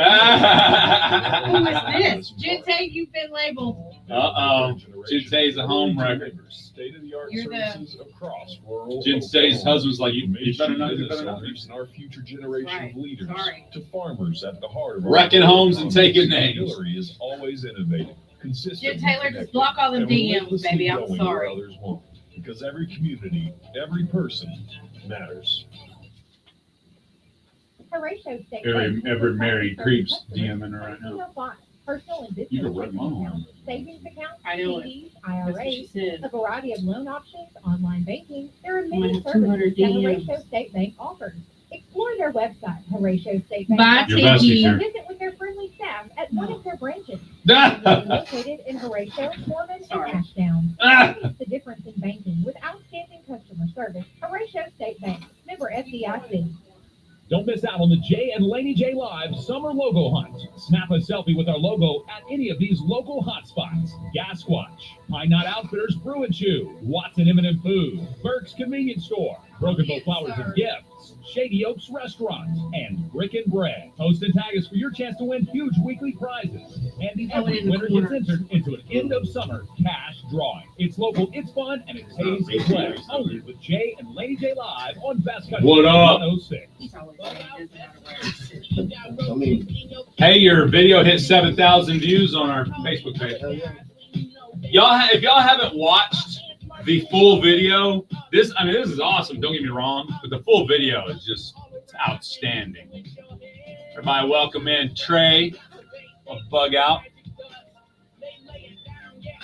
Who is this? Jen Tay, you've been labeled. Uh-oh. Jen Tay's a home wrecker. State-of-the-art You're the- services across rural Jen Tay's Oklahoma. husband's like, you better not, you Business better not. owners and our future generation Right. of leaders. Sorry. To farmers at the heart of our Wrecking homes and taking names. Hillary is always innovative, consistent. Jen and Taylor, connected, just block all them and DMs, relentlessly baby. I'm going where sorry. others won't. Because every community, every person matters. Horatio State Every Bank married offers creep's customers DMing her right now. Why? Personal and business You can wreck checking my home. accounts, savings accounts, I know it. CDs, That's what she IRAs, said. a variety of loan options, online banking. There are I many have 200 services that DMs. Horatio State Bank offers. Explore their website, Horatio State Bye, Bank. Your best Tiki. teacher. Visit with their friendly staff at one of their branches. They're located in Horatio, Foreman, Sorry. and Ashdown. Ah. It's the difference in banking with outstanding customer service. Horatio State Bank, member FDIC. Don't miss out on the Jay and Laney J Live Summer Logo Hunt. Snap a selfie with our logo at any of these local hotspots. Gasquatch, Pine Knot Outfitters Brew and Chew, Watson Imminent Food, Burke's Convenience Store, Broken Bow Flowers and Gifts, Shady Oaks Restaurant, and Brick and Bread. Post and tag us for your chance to win huge weekly prizes. And every in the winner corner. gets entered into an end of summer cash drawing. It's local, it's fun, and it pays to play. Only with Jay and Laney J Live on Best Country What up? 106. He's always saying he doesn't know where I mean, Hey, your video hit 7,000 views on our Facebook page. If y'all haven't watched the full video, this is awesome. Don't get me wrong, but the full video is just outstanding. Everybody, welcome in Trey. A bug out.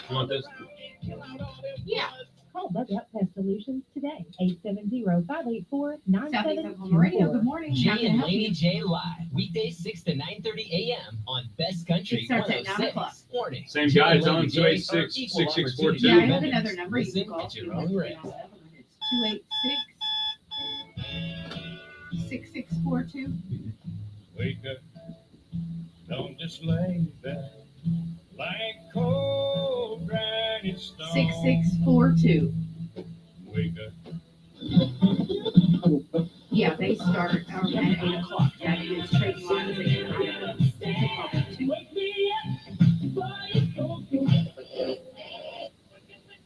You want this? Yeah. Call Bug Out Pest Solutions today, 870-584-9724. Southeast Oklahoma Radio. Good morning. How Jay can I and help Laney you? J live, weekdays 6 to 9:30 a.m. on Best Country It starts at 9 106. o'clock. Morning. Same Jay guy, and it's on Laney J are 286 equal 6642. Yeah, I have opportunity another number you can Listen call. at your own risk. It's 286-6642. Wake up, don't just lay there like cold granite stone. 6642. Wake up. Yeah, they start at 8 o'clock. That is trading lines at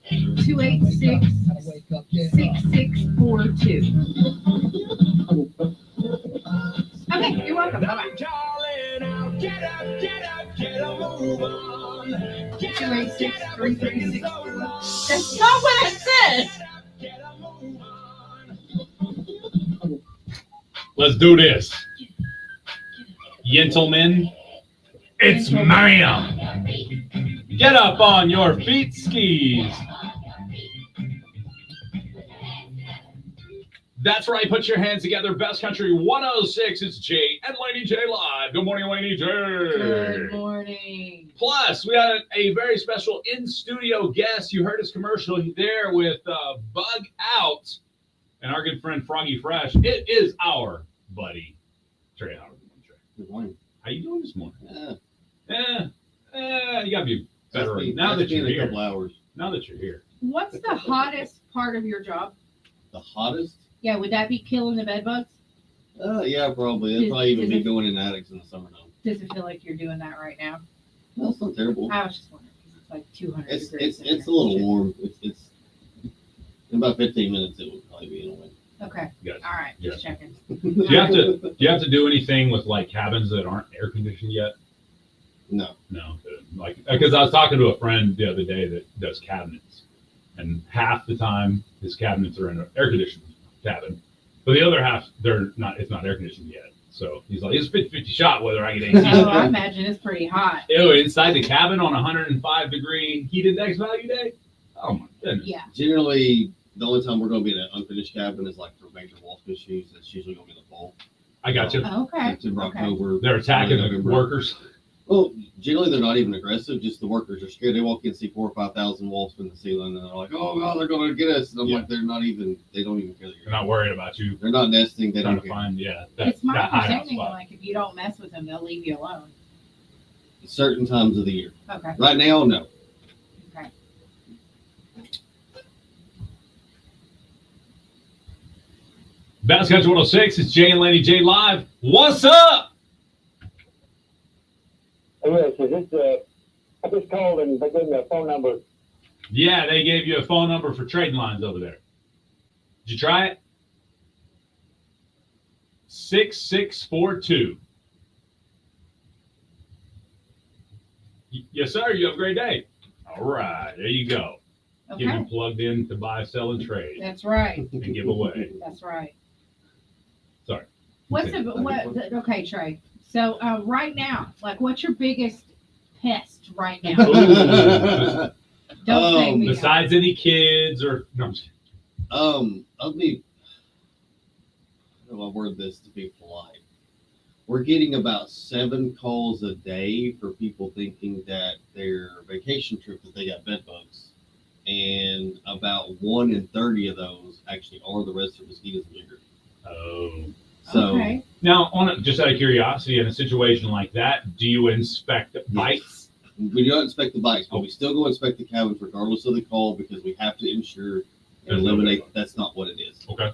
286-6642. Okay, you're welcome. Bye-bye. 286-336. That's not what I said. Let's do this. Gentlemen, it's ma'am. Get up on your feet, skis. That's right. Put your hands together. Best Country 106. It's Jay and Laney J live. Good morning, Laney J. Good morning. Plus, we had a very special in-studio guest. You heard his commercial there with Bug Out and our good friend Froggy Fresh. It is our buddy, Trey Howard. good morning. How you doing this morning? Yeah, You gotta be better that's now that you're been a here. couple hours. Now that you're here. What's the hottest part of your job? The hottest? Yeah, would that be killing the bed bugs? Yeah, probably. It'll probably even Is be it- going in attics in the summer now. Does it feel like you're doing that right now? No, it's not terrible. I was just wondering, 'cause it's like 200 It's degrees. in it's a here. little warm. It's in about 15 minutes. It will probably be in a wind. Okay, Yes. all right, Yeah. just checking. Do you have to do anything with like cabins that aren't air conditioned yet? No. No, like because I was talking to a friend the other day that does cabinets, and half the time his cabinets are in air conditioned, cabin. But the other half, it's not air conditioned yet. So he's like, it's 50-50 shot whether I get AC. Oh, I imagine it's pretty hot. Ew, inside the cabin on 105-degree heat index value day? Oh my goodness. Yeah. Generally, the only time we're going to be in an unfinished cabin is like for major wall issues. That's usually going to be in the fall. I got you. Okay. September, Okay. October. They're attacking the November. workers. Well, generally they're not even aggressive. Just the workers are scared. They walk in and see 4,000 or 5,000 wolves in the ceiling, and they're like, "Oh God, they're going to get us!" And I'm Yeah. like, "They don't even care that They're you're not worried about you They're not nesting. They trying don't to care." find, It's my that hideout understanding, spot. like, if you don't mess with them, they'll leave you alone. Certain times of the year. Okay. Right now, no. Okay. Bounce Country 106, it's Jay and Laney J live. What's up? Yes, I just called and they gave me a phone number. Yeah, they gave you a phone number for trading lines over there. Did you try it? 6642. Yes, sir. You have a great day. All right. There you go. Get Okay. me plugged in to buy, sell, and trade That's right. and give away. That's right. Sorry. Okay, Trey. So right now, like, what's your biggest pest right now? Ooh. Don't say me. Besides any kids or no, I'm just kidding. How do I word this to be polite? We're getting about 7 calls a day for people thinking that their vacation trip that they got bed bugs, and about 1 in 30 of those actually are the registered mosquitoes and bigger. Oh. So Okay. Now, just out of curiosity, in a situation like that, do you inspect bites? we don't inspect the bites, but we still go inspect the cabins regardless of the call because we have to ensure and There's no eliminate bed bug. that's not what it is. Okay.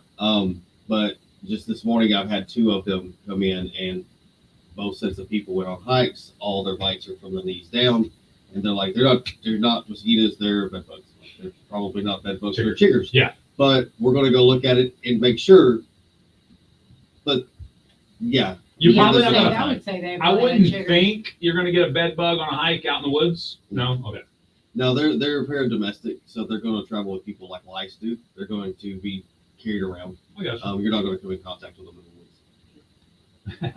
But just this morning, I've had 2 of them come in, and both sets of people went on hikes. All their bites are from the knees down, and they're like, they're not mosquitoes, they're bed bugs. They're probably not bed bugs, they're chiggers. Yeah. But we're going to go look at it and make sure. But yeah, You're Yeah, probably this not is- gonna I would say they. I wouldn't think you're going to get a bed bug on a hike out in the woods. No? Okay. No, they're paradomestic, so they're going to travel with people like lice do. They're going to be carried around. I got you. You're not going to come in contact with them in the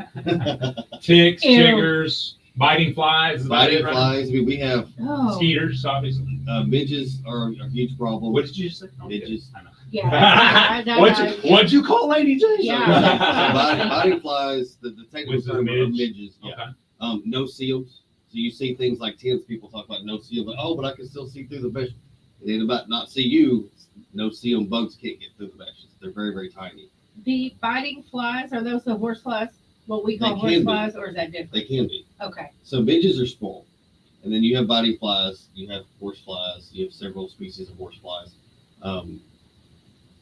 woods. Ticks, Ew. chiggers, biting flies. is about Biting it, right? flies. I mean, we have Oh. Mosquitoes, obviously. midges are a huge problem. What did you just say? Oh, Midges. I know. Yeah. What'd you call Lady J? Yeah. Biting flies. The technical Which is term are midge? midges. Yeah. Okay. No seals. So you see things like tents. People talk about no seal, but but I can still see through the mesh. It ain't about not see you. No seal bugs can't get through the meshes. They're very, very tiny. The biting flies, are those the horse flies? What we call They horse can be. flies, or is that different? They can be. Okay. So midges are small, and then you have biting flies. You have horse flies. You have several species of horse flies.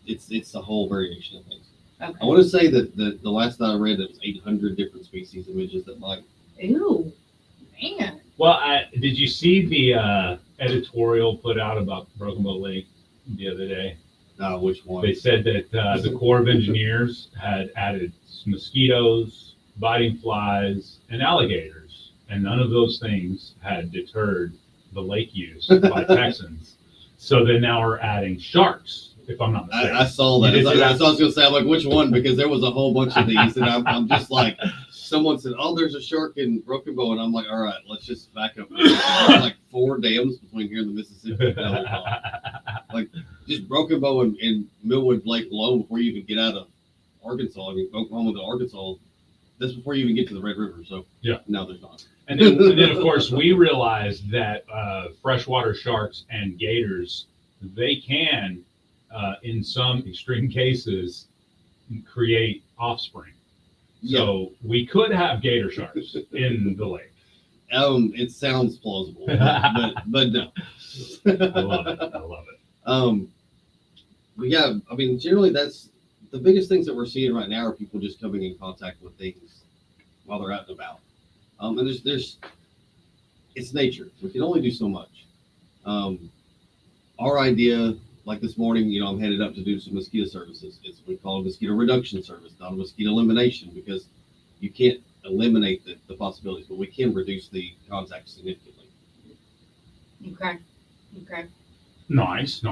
It's a whole variation of things. Okay. I want to say that the last that I read, it was 800 different species of midges that bite. Ew. Man. Well, did you see the editorial put out about Broken Bow Lake the other day? Which one? They said that the Corps of Engineers had added mosquitoes, biting flies, and alligators, and none of those things had deterred the lake use by Texans. So they now are adding sharks, if I'm not mistaken. I saw that. You did see That's that? what I was going to say. I'm like, which one? Because there was a whole bunch of these, and I'm just like, someone said, "Oh, there's a shark in Broken Bow," and I'm like, "All right, let's just back up." There's like 4 dams between here and the Mississippi. No, there's not. Like just Broken Bow and Millwood Lake alone before you even get out of Arkansas. I mean, Oklahoma to Arkansas. That's before you even get to the Red River. So Yeah. no, there's not. And then, of course, we realized that freshwater sharks and gators, they can, in some extreme cases, create offspring. So we could have gator sharks in the lake. It sounds plausible, but no. I love it. I love it. But yeah, I mean, generally that's the biggest things that we're seeing right now are people just coming in contact with things while they're out and about. And there's it's nature. We can only do so much. Our idea, like this morning, I'm headed up to do some mosquito services. We call it a mosquito reduction service, not a mosquito elimination, because you can't eliminate the possibilities, but we can reduce the contact significantly. Okay. Nice.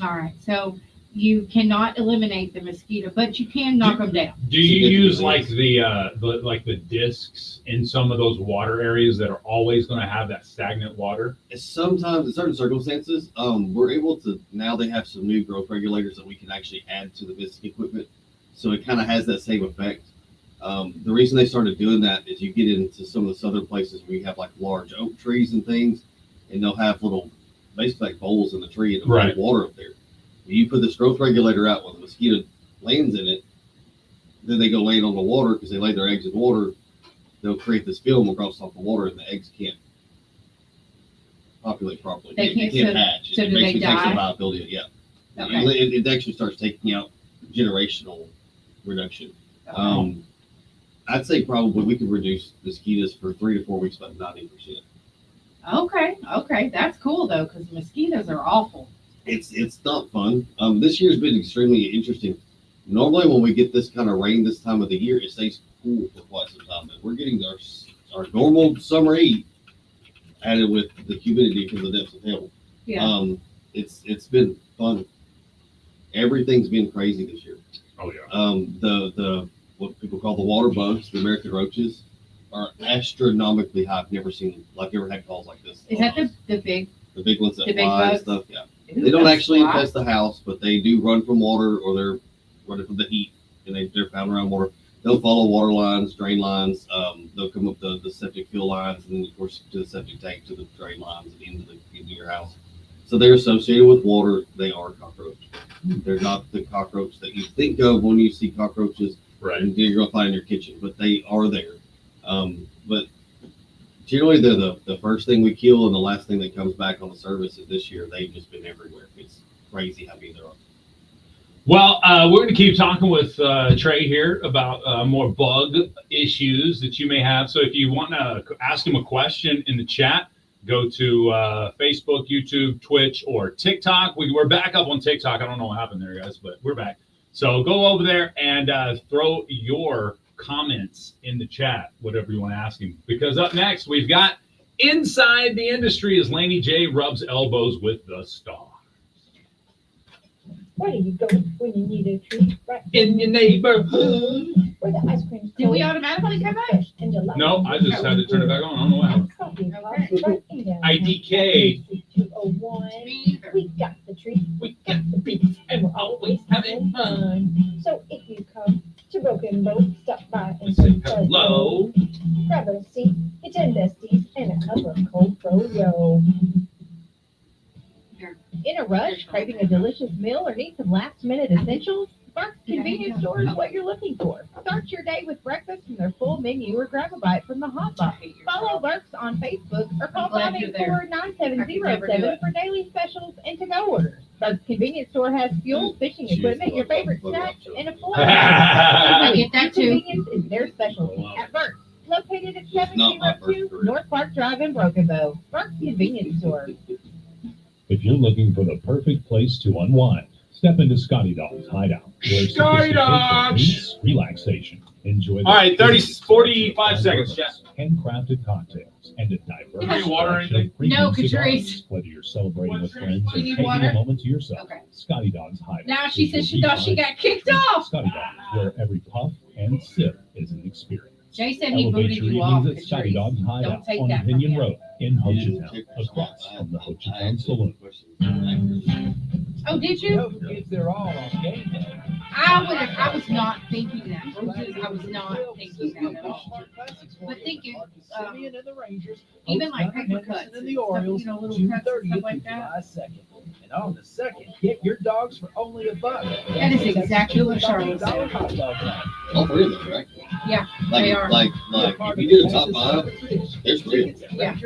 All right. So You cannot eliminate the mosquito, but you can knock them down. Do you use like the discs in some of those water areas that are always going to have that stagnant water? Sometimes in certain circumstances, we're able to, now they have some new growth regulators that we can actually add to the misting equipment. So it kind of has that same effect. The reason they started doing that is you get into some of the southern places where you have like large oak trees and things, and they'll have little, basically like bowls in the tree and Right. water up there. You put this growth regulator out when the mosquito lands in it, then they go land on the water because they lay their eggs in water. They'll create this film across top of the water, and the eggs can't populate properly. They can't hatch. so It do they basically takes the die? viability. Yeah. Okay. It actually starts taking out generational reduction. I'd say probably we could reduce mosquitoes for 3 to 4 weeks by 90%. Okay, that's cool though, because mosquitoes are awful. It's not fun. This year's been extremely interesting. Normally, when we get this kind of rain this time of the year, it stays cool for quite some time. And we're getting our normal summer heat added with the humidity from the depths of hell. Yeah. It's been fun. Everything's been crazy this year. Oh yeah. The what people call the water bugs, the American roaches, are astronomically high. I've never had calls like this. Is that the big? The big ones that the big fly and bugs? stuff? Yeah. Ooh, They don't that's actually fly. infest the house, but they do run from water, or they're running from the heat, and they're found around water. They'll follow water lines, drain lines. They'll come up the septic fill lines, and then of course to the septic tank, to the drain lines, and into your house. So they're associated with water. They are cockroach. They're not the cockroach that you think of when you see cockroaches, Right. and you're gonna find in your kitchen, but they are there. But generally, they're the first thing we kill and the last thing that comes back on the service. And this year, they've just been everywhere. It's crazy how many there are. Well, we're going to keep talking with Trey here about more bug issues that you may have. So if you want to ask him a question in the chat, go to Facebook, YouTube, Twitch, or TikTok. We're back up on TikTok. I don't know what happened there, guys, but we're back. So go over there and throw your comments in the chat, whatever you want to ask him. Because up next, we've got Inside the Industry as Laney J rubs elbows with the star. Where do you go when you need a treat? Right In your neighborhood. where the ice cream. Did we automatically come back? No, I just had to turn it back on. I don't know what happened. IDK. 201. Me either. We got the treat. We got the beats and we're always having fun. So if you come to Broken Boat, stop by and Say say hello. Grab a seat, get your nesties, and a cup of cold froyo. In a rush, craving a delicious meal, or need some last-minute essentials? Burke's Convenience Store is what you're looking for. Start your day with breakfast from their full menu, or grab a bite from the hot box. Follow Burke's on Facebook or call I'm glad you're there. 584-9707 for daily specials and to-go orders. Burke's Convenience Store has fuel, fishing equipment, your favorite snacks, and a full I get that too. Convenience is their specialty at Burke's, located at Not my first 702 career. North Park Drive in Broken Bow. Burke's Convenience Store. If you're looking for the perfect place to unwind, step into Scotty Dog's Hideout. Where Scotty sophistication Dogs! meets relaxation. Enjoy the All right, 30, delicious 45 and seconds, diverse handcrafted cocktails and a diverse Any water or selection of anything? premium No, cigars. Catrice. Whether you're celebrating with friends or You need taking water? a moment to yourself, Okay. Scotty Dog's Hideout. Now she is says she your thought she beeline. got kicked off. Scotty Dogs, where every puff and sip is an experience. Jay said he Elevate booted your you off. evenings at Scotty Catrice. Dog's Hideout Don't take on that from Pinion him. Road in Ho Chi Town, across from the Ho Chi Town Saloon. Oh, did you? They're all on game day. I was not thinking that. I was not thinking that at all. But thinking, even like paper cuts, and the stuff, Orioles, you know, little June cuts and 30th stuff through like that. July 2nd. And on the 2nd, get your dogs for only $1. That is exactly what Charlotte said. $1 hot dog night. All three of them, right? Yeah, Like, they are. like if you do the top 5, there's 3. Yeah.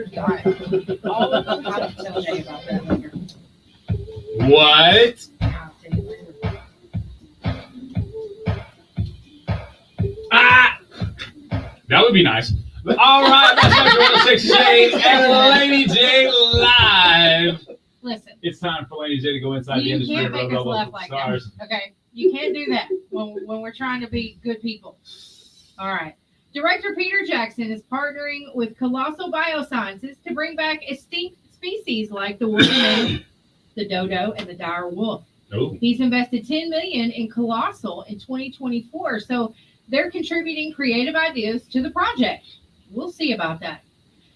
All of them. I'll tell Jay about that later. What? I'll tell you later. Ah! That would be nice. All right, that's Metro 106 J and Laney J live. Listen, It's time for Laney J to go inside the you industry can't and make rub us elbows laugh with like stars. that. Okay, you can't do that when we're trying to be good people. All right. Director Peter Jackson is partnering with Colossal Biosciences to bring back extinct species like the wolf moose, the dodo, and the dire wolf. Oh, He's invested $10 million in Colossal in 2024, so they're contributing creative ideas to the project. We'll see about that.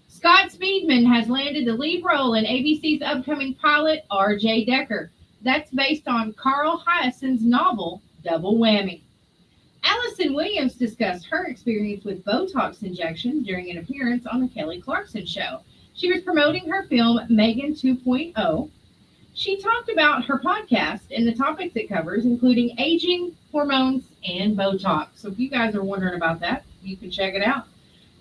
Scott Speedman has landed the lead role in ABC's upcoming pilot, R.J. Decker. That's based on Carl Hyacint's novel, Double Whammy. Allison Williams discussed her experience with Botox injections during an appearance on the Kelly Clarkson Show. She was promoting her film, Megan 2.0. She talked about her podcast and the topics it covers, including aging, hormones, and Botox. So if you guys are wondering about that, you can check it out.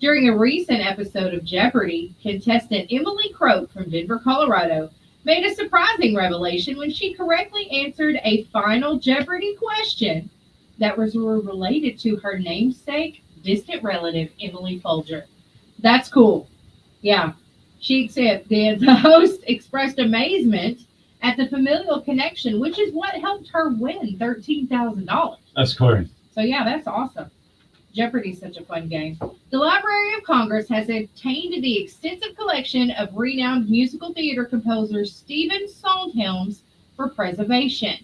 During a recent episode of Jeopardy, contestant Emily Croak from Denver, Colorado, made a surprising revelation when she correctly answered a final Jeopardy question that was related to her namesake, distant relative, Emily Folger. That's cool. Yeah. The host expressed amazement at the familial connection, which is what helped her win $13,000. that's correct. So yeah, that's awesome. Jeopardy's such a fun game. The Library of Congress has obtained the extensive collection of renowned musical theater composer Stephen Sondheim's for preservation.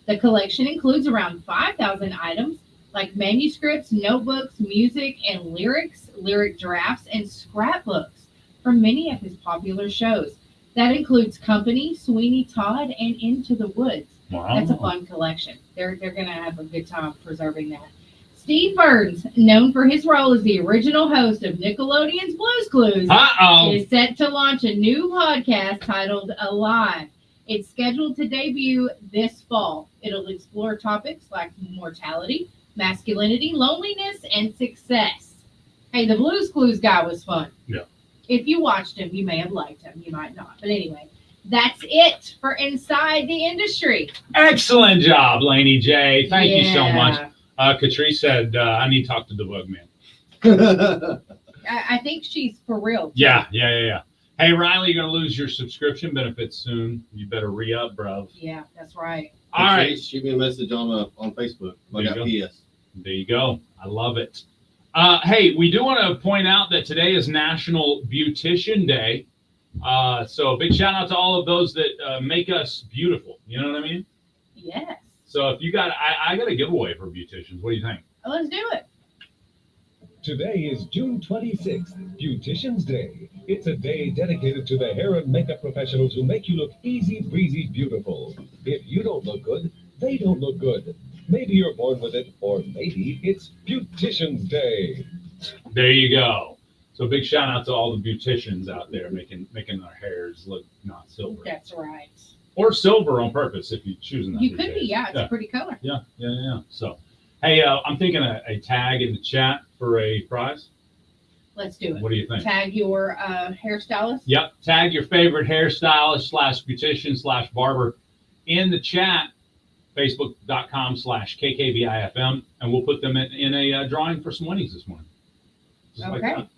The collection includes around 5,000 items like manuscripts, notebooks, music, and lyrics, lyric drafts, and scrapbooks from many of his popular shows. That includes Company, Sweeney Todd, and Into the Woods. Wow. That's a fun collection. They're going to have a good time preserving that. Steve Burns, known for his role as the original host of Nickelodeon's Blue's Clues, is set to launch a new podcast titled Alive. It's scheduled to debut this fall. It'll explore topics like mortality, masculinity, loneliness, and success. Hey, the Blue's Clues guy was fun. Yeah. If you watched him, you may have liked him. You might not. But anyway, that's it for Inside the Industry. Excellent job, Laney J. Thank you so much. Catrice said, I need to talk to the bug man. I think she's for real. Yeah. Hey, Riley, you're going to lose your subscription benefits soon. You better re-up, bro. Yeah, that's right. All right. Shoot me a message on Facebook. I got PS. There you go. I love it. Hey, we do want to point out that today is National Beautician Day. So a big shout out to all of those that make us beautiful. You know what I mean? Yes. So if you got, I got a giveaway for beauticians. What do you think? Let's do it. Today is June 26th, Beautician's Day. It's a day dedicated to the hair and makeup professionals who make you look easy breezy beautiful. If you don't look good, they don't look good. Maybe you're born with it, or maybe it's Beautician's Day. There you go. So big shout out to all the beauticians out there making their hairs look not silver. That's right. Or silver on purpose if you're choosing that. You could be, yeah. It's a pretty color. Yeah. So, hey, I'm thinking a tag in the chat for a prize. Let's do it. What do you think? Tag your hairstylist. Yep. Tag your favorite hairstylist / beautician / barber in the chat, facebook.com/KKVIFM, and we'll put them in a drawing for some winnings this morning. Just Okay. Like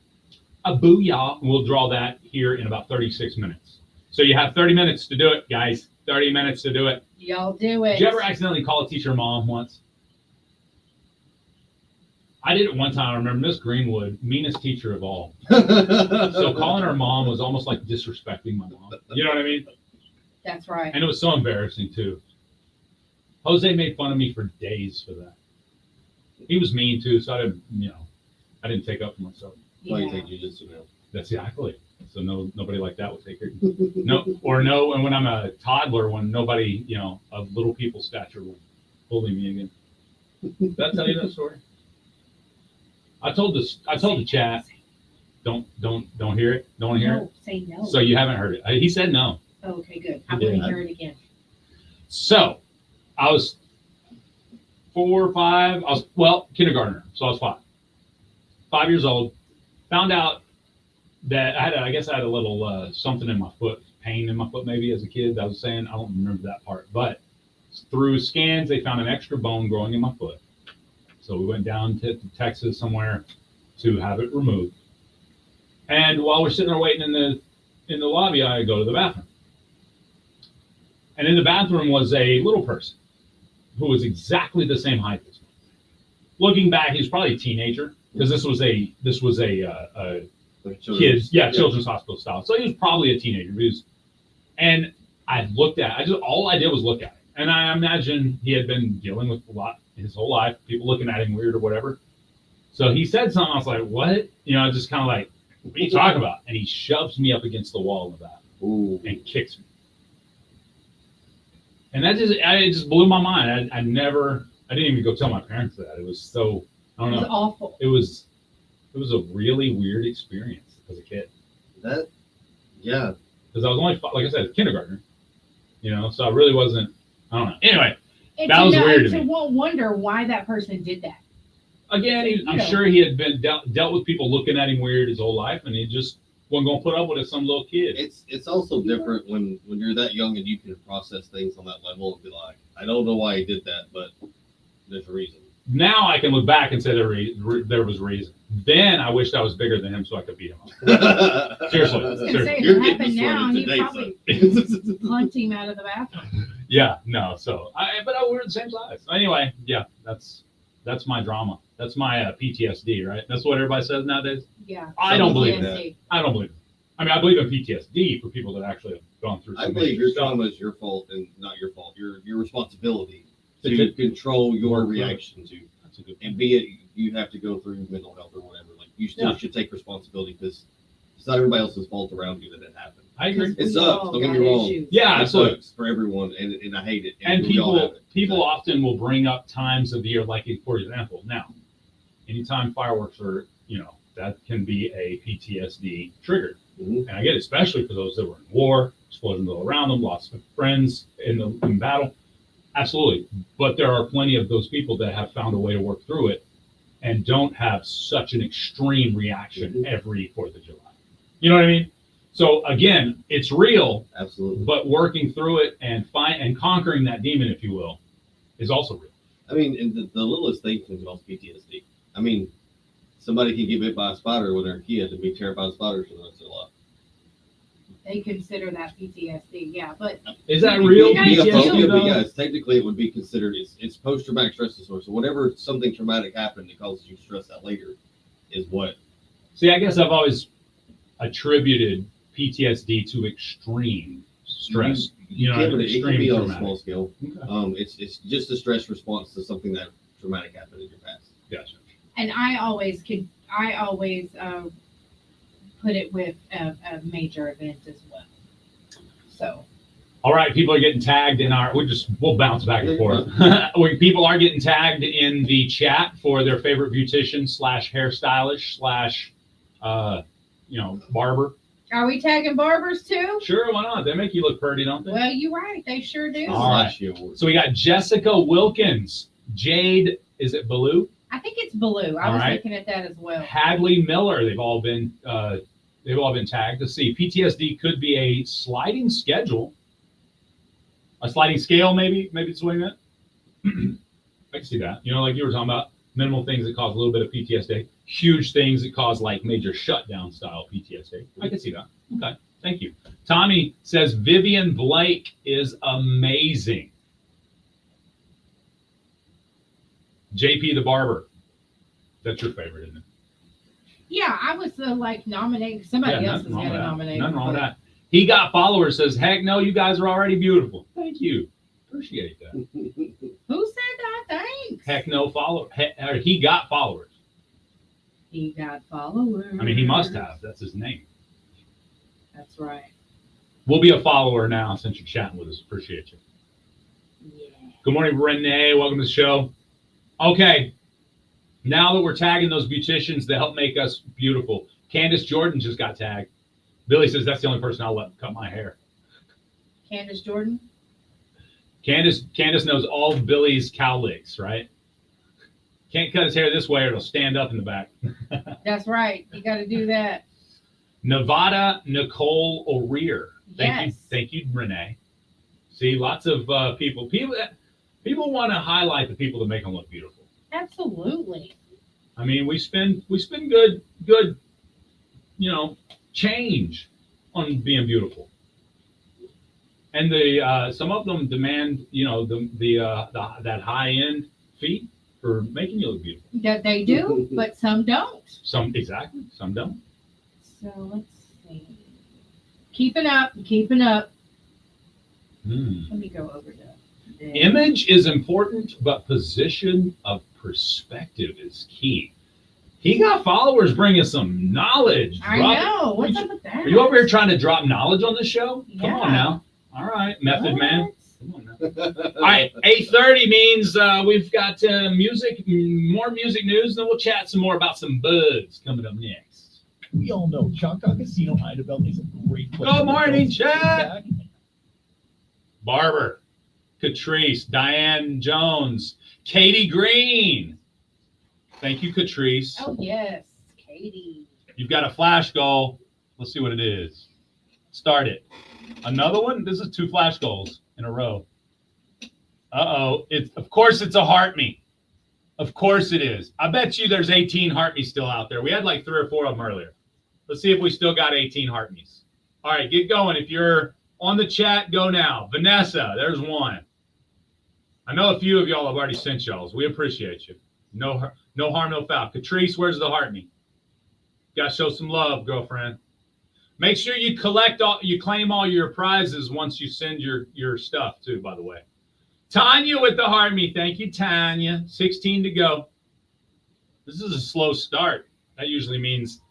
a booyah. We'll draw that here in about 36 minutes. So you have 30 minutes to do it, guys. 30 minutes to do it. Y'all do it. Did you ever accidentally call a teacher mom once? I did it one time. I remember Miss Greenwood, meanest teacher of all. So calling her mom was almost like disrespecting my mom. You know what I mean? That's right. And it was so embarrassing too. Jose made fun of me for days for that. He was mean too, so I didn't take up for myself. Why you take jujitsu now? That's exactly. So nobody like that would take it. And when I'm a toddler, when nobody, of little people stature will bully me again. Did I tell you that story? I told the chat. Don't hear it. Don't want to hear it. Say no. So you haven't heard it. He said no. Okay, good. I'm going to hear it again. So I was 4 or 5. Kindergartner. So I was 5 years old. Found out that I guess I had a little something in my foot, pain in my foot maybe as a kid. I was saying, I don't remember that part. But through scans, they found an extra bone growing in my foot. So we went down to Texas somewhere to have it removed. And while we're sitting there waiting in the lobby, I go to the bathroom. And in the bathroom was a little person who was exactly the same height as me. Looking back, he was probably a teenager because this was a kids, children's hospital style. So he was probably a teenager. And all I did was look at him. And I imagine he had been dealing with a lot his whole life, people looking at him weird or whatever. So he said something. I was like, "What?" Just kind of like, "What are you talking about?" And he shoves me up against the wall of that and kicks me. And it just blew my mind. I didn't even go tell my parents that. It was so, I don't know. It was awful. It was a really weird experience as a kid. Yeah. Because I was only, like I said, a kindergartner, so I really wasn't, I don't know. Anyway, And that was weird to to me. wonder why that person did that. Again, I'm sure he had been dealt with people looking at him weird his whole life, and he just wasn't going to put up with it, some little kid. It's also different when you're that young and you can process things on that level and be like, I don't know why he did that, but there's a reason. Now I can look back and say there was reason. Then I wished I was bigger than him so I could beat him up. Seriously. I was going to say, if You're it getting happened now, sorted he'd today, probably punt him out of the bathroom. Yeah, no. So, but we're the same size. Anyway, yeah, that's my drama. That's my PTSD, right? That's what everybody says nowadays. Yeah. I don't believe that. it. I don't believe it. I mean, I believe in PTSD for people that actually have gone through. I believe your trauma is your fault and not your fault. Your responsibility to control your reaction to. That's a good. And be it you have to go through mental health or whatever. Like you still should take responsibility because it's not everybody else's fault around you that it happened. I agree. It sucks. Don't get me wrong. Yeah, it so sucks for everyone, and I hate it. and we all have it. people often will bring up times of the year, like for example, now, anytime fireworks are, that can be a PTSD trigger. Mm-hmm. And I get it, especially for those that were in war, explosions all around them, lost friends in battle. Absolutely. But there are plenty of those people that have found a way to work through it and don't have such an extreme reaction every 4th of July. You know what I mean? So again, it's real. Absolutely. But working through it and conquering that demon, if you will, is also real. I mean, and the littlest thing can cause PTSD. I mean, somebody can get bit by a spider when they're a kid and be terrified of spiders for the rest of their life. They consider that PTSD, yeah. But is that real PTSD? But yes, technically it would be considered. It's post-traumatic stress disorder. So whenever something traumatic happened that causes you stress out later, is what. See, I guess I've always attributed PTSD to extreme stress. It can be on a small scale. Okay. It's just a stress response to something that traumatic happened in your past. Gotcha. And I always put it with a major event as well. So. All right, people are getting tagged in we'll bounce back and forth. People are getting tagged in the chat for their favorite beautician / hairstylist / barber. Are we tagging barbers too? Sure, why not? They make you look pretty, don't they? Well, you're right. They sure do. All right. So we got Jessica Wilkins, Jade, is it Baloo? I think it's Baloo. I was looking at that as well. Hadley Miller, they've all been tagged. Let's see. PTSD could be a sliding schedule. A sliding scale, maybe it's the way that. I can see that. Like you were talking about, minimal things that cause a little bit of PTSD, huge things that cause like major shutdown style PTSD. I can see that. Okay, thank you. Tommy says Vivian Blake is amazing. JP the Barber, that's your favorite, isn't it? Yeah, I was nominating. Somebody else was going to nominate. Nothing wrong with that. He got followers. Says, heck no, you guys are already beautiful. Thank you. Appreciate that. Who said that? Thanks. Heck no follower. He got followers. He got followers. I mean, he must have. That's his name. That's right. We'll be a follower now since you're chatting with us. Appreciate you. Yeah. Good morning, Renee. Welcome to the show. Okay. Now that we're tagging those beauticians that help make us beautiful, Candace Jordan just got tagged. Billy says that's the only person I'll let cut my hair. Candace Jordan? Candace knows all of Billy's cowlicks, right? Can't cut his hair this way or it'll stand up in the back. That's right. You got to do that. Nevada Nicole O'Rear. Yes. Thank you, Renee. See, lots of people want to highlight the people that make them look beautiful. Absolutely. I mean, we spend good, change on being beautiful. And some of them demand, that high end fee for making you look beautiful. That they do, but some don't. Some don't. So let's see. Keeping up. Hmm. Let me go over to Image is important, but position of perspective is key. He got followers bringing some knowledge. I know. What's up with that? Are you over here trying to drop knowledge on this show? Come on Yeah. now. All right, method man. What? Come on now. All right, 8:30 means we've got more music news, then we'll chat some more about some buds coming up next. We all know Choctaw Casino Idabel is a great place. Good morning, to go. chat. Barber, Catrice, Diane Jones, Katie Green. Thank you, Catrice. Oh, yes. Katie. You've got a flash goal. Let's see what it is. Start it. Another one? This is 2 flash goals in a row. Uh-oh. Of course it's a heart me. Of course it is. I bet you there's 18 heart me's still out there. We had like 3 or 4 of them earlier. Let's see if we still got 18 heart me's. All right, get going. If you're on the chat, go now. Vanessa, there's 1. I know a few of y'all have already sent y'all's. We appreciate you. No harm, no foul. Catrice, where's the heart me? Gotta show some love, girlfriend. Make sure you claim all your prizes once you send your stuff too, by the way. Tanya with the heart me. Thank you, Tanya. 16 to go. This is a slow start. That usually means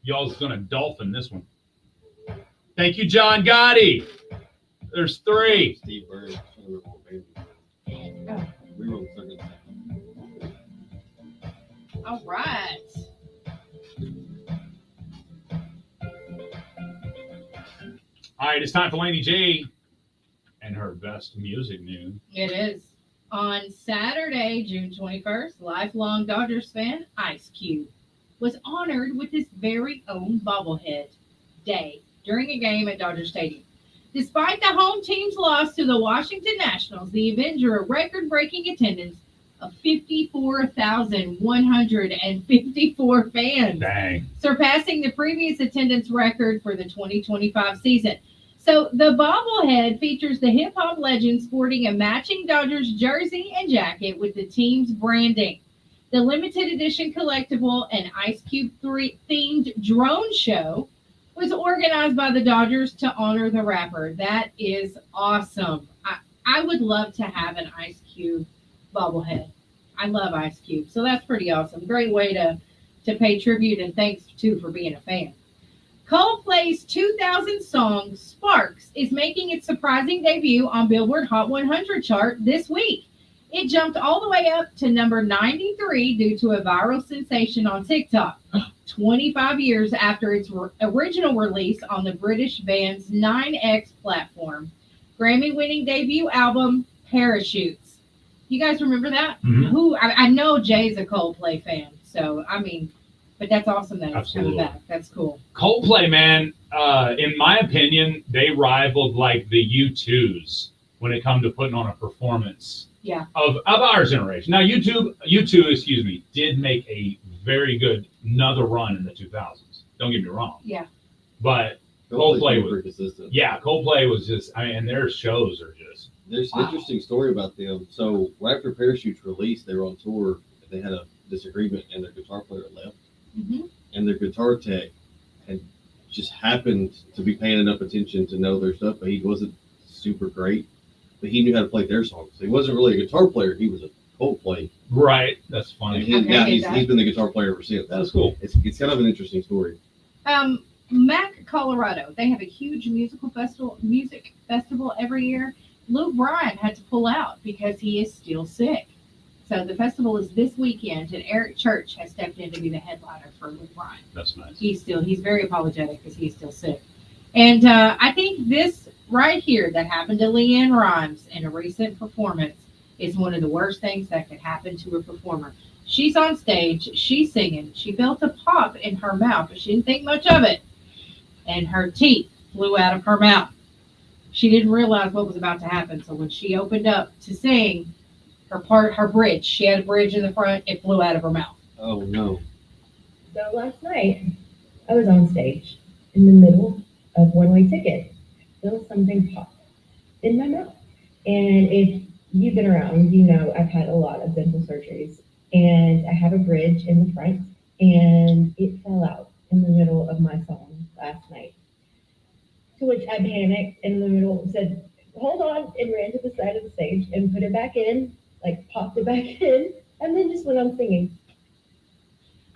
y'all's gonna dolphin this one. Thank you, John Gotti. There's 3. Steve Bird. Oh. We wrote 30. All right. All right, it's time for Laney J and her best music news. It is. On Saturday, June 21st, lifelong Dodgers fan Ice Cube was honored with his very own bobblehead day during a game at Dodger Stadium. Despite the home team's loss to the Washington Nationals, the event drew a record-breaking attendance of 54,154 fans, Dang. surpassing the previous attendance record for the 2025 season. So the bobblehead features the hip-hop legend sporting a matching Dodgers jersey and jacket with the team's branding. The limited edition collectible and Ice Cube 3 themed drone show was organized by the Dodgers to honor the rapper. That is awesome. I would love to have an Ice Cube bobblehead. I love Ice Cube, so that's pretty awesome. Great way to pay tribute, and thanks too for being a fan. Coldplay's 2000 song Sparks is making its surprising debut on Billboard Hot 100 chart this week. It jumped all the way up to number 93 due to a viral sensation on TikTok, 25 years after its original release on the British band's 9X platform. Grammy-winning debut album, Parachutes. You guys remember that? Mhm. I know Jay's a Coldplay fan, so I mean, but that's awesome that it's coming Absolutely. back. That's cool. Coldplay, man, in my opinion, they rivaled like the U2s when it come to putting on a performance. Yeah. Of our generation. Now, U2, did make a very good another run in the 2000s. Don't get me wrong. Yeah. But Coldplay super was, consistent. yeah, Coldplay was just, and their shows are just, There's an interesting story about them. So right after Parachutes released, they were on tour. They had a disagreement, and their guitar player left, Mm-hmm. and their guitar tech had just happened to be paying enough attention to know their stuff, but he wasn't super great. But he knew how to play their songs. So he wasn't really a guitar player. He was a Coldplay. right. That's And funny. now Okay, he's that- been the guitar player ever since. That's cool. It's kind of an interesting story. Mac, Colorado. They have a huge music festival every year. Luke Bryan had to pull out because he is still sick. So the festival is this weekend, and Eric Church has stepped in to be the headliner for Luke Bryan. That's nice. He's very apologetic because he's still sick. And I think this right here that happened to Leanne Rimes in a recent performance is one of the worst things that could happen to a performer. She's on stage, she's singing, she felt a pop in her mouth, but she didn't think much of it. And her teeth flew out of her mouth. She didn't realize what was about to happen. So when she opened up to sing her bridge, she had a bridge in the front, it flew out of her mouth. Oh no. So last night, I was on stage in the middle of one-way ticket. Feel something pop in my mouth. And if you've been around, you know I've had a lot of dental surgeries. And I have a bridge in the front, and it fell out in the middle of my song last night. To which I panicked in the middle, said, hold on, and ran to the stage and put it back in, like popped it back in, and then just went on singing.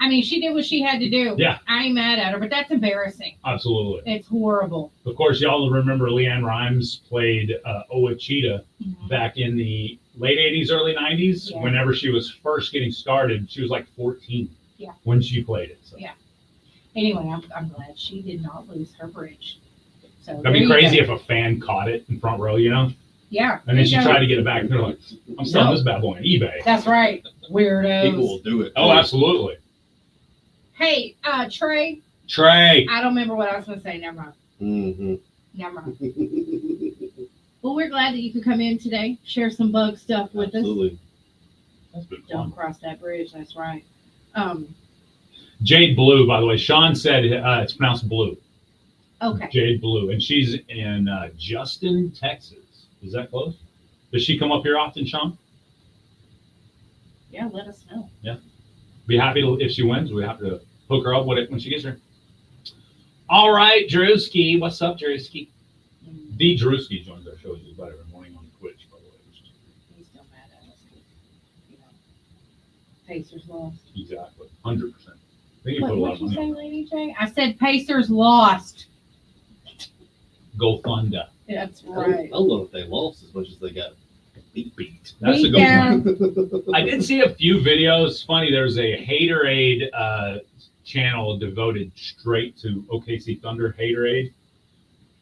I mean, she did what she had to do. Yeah. I ain't mad at her, but that's embarrassing. Absolutely. It's horrible. Of course, y'all remember Leanne Rimes played Owachita back in the late 80s, early 90s. Yeah. Whenever she was first getting started, she was like 14 Yeah. when she played it. So. Yeah. Anyway, I'm glad she did not lose her bridge. So That'd be crazy if a fan caught it in front row, you know? Yeah. And then she You know, tried to get it back, and they're like, I'm selling this bad boy on eBay. That's right. Weirdos. People will do it. Oh, absolutely. Hey, Trey. Trey. I don't remember what I was going to say. Never mind. Mm-hmm. Never mind. Well, we're glad that you could come in today, share some bug stuff with us. Absolutely. That's been Don't fun. cross that bridge. That's right. Jade Blue, by the way. Sean said it's pronounced Blue. Okay. Jade Blue. And she's in Justin, Texas. Is that close? Does she come up here often, Sean? Yeah, let us know. Be happy to, if she wins. We have to hook her up with it when she gets here. All right, Drewski. What's up, Drewski? The Drewski joins our show about every morning on Twitch, by the way. He's still mad at us. You know, Pacers lost. Exactly. 100%. They can What put a lot did of you money say, on Laney J? I said Pacers lost. Go Thunder. That's I right. don't know if they lost as much as they got beat. That's a Beat good down. point. I did see a few videos. Funny, there's a Haterade channel devoted straight to OKC Thunder Haterade.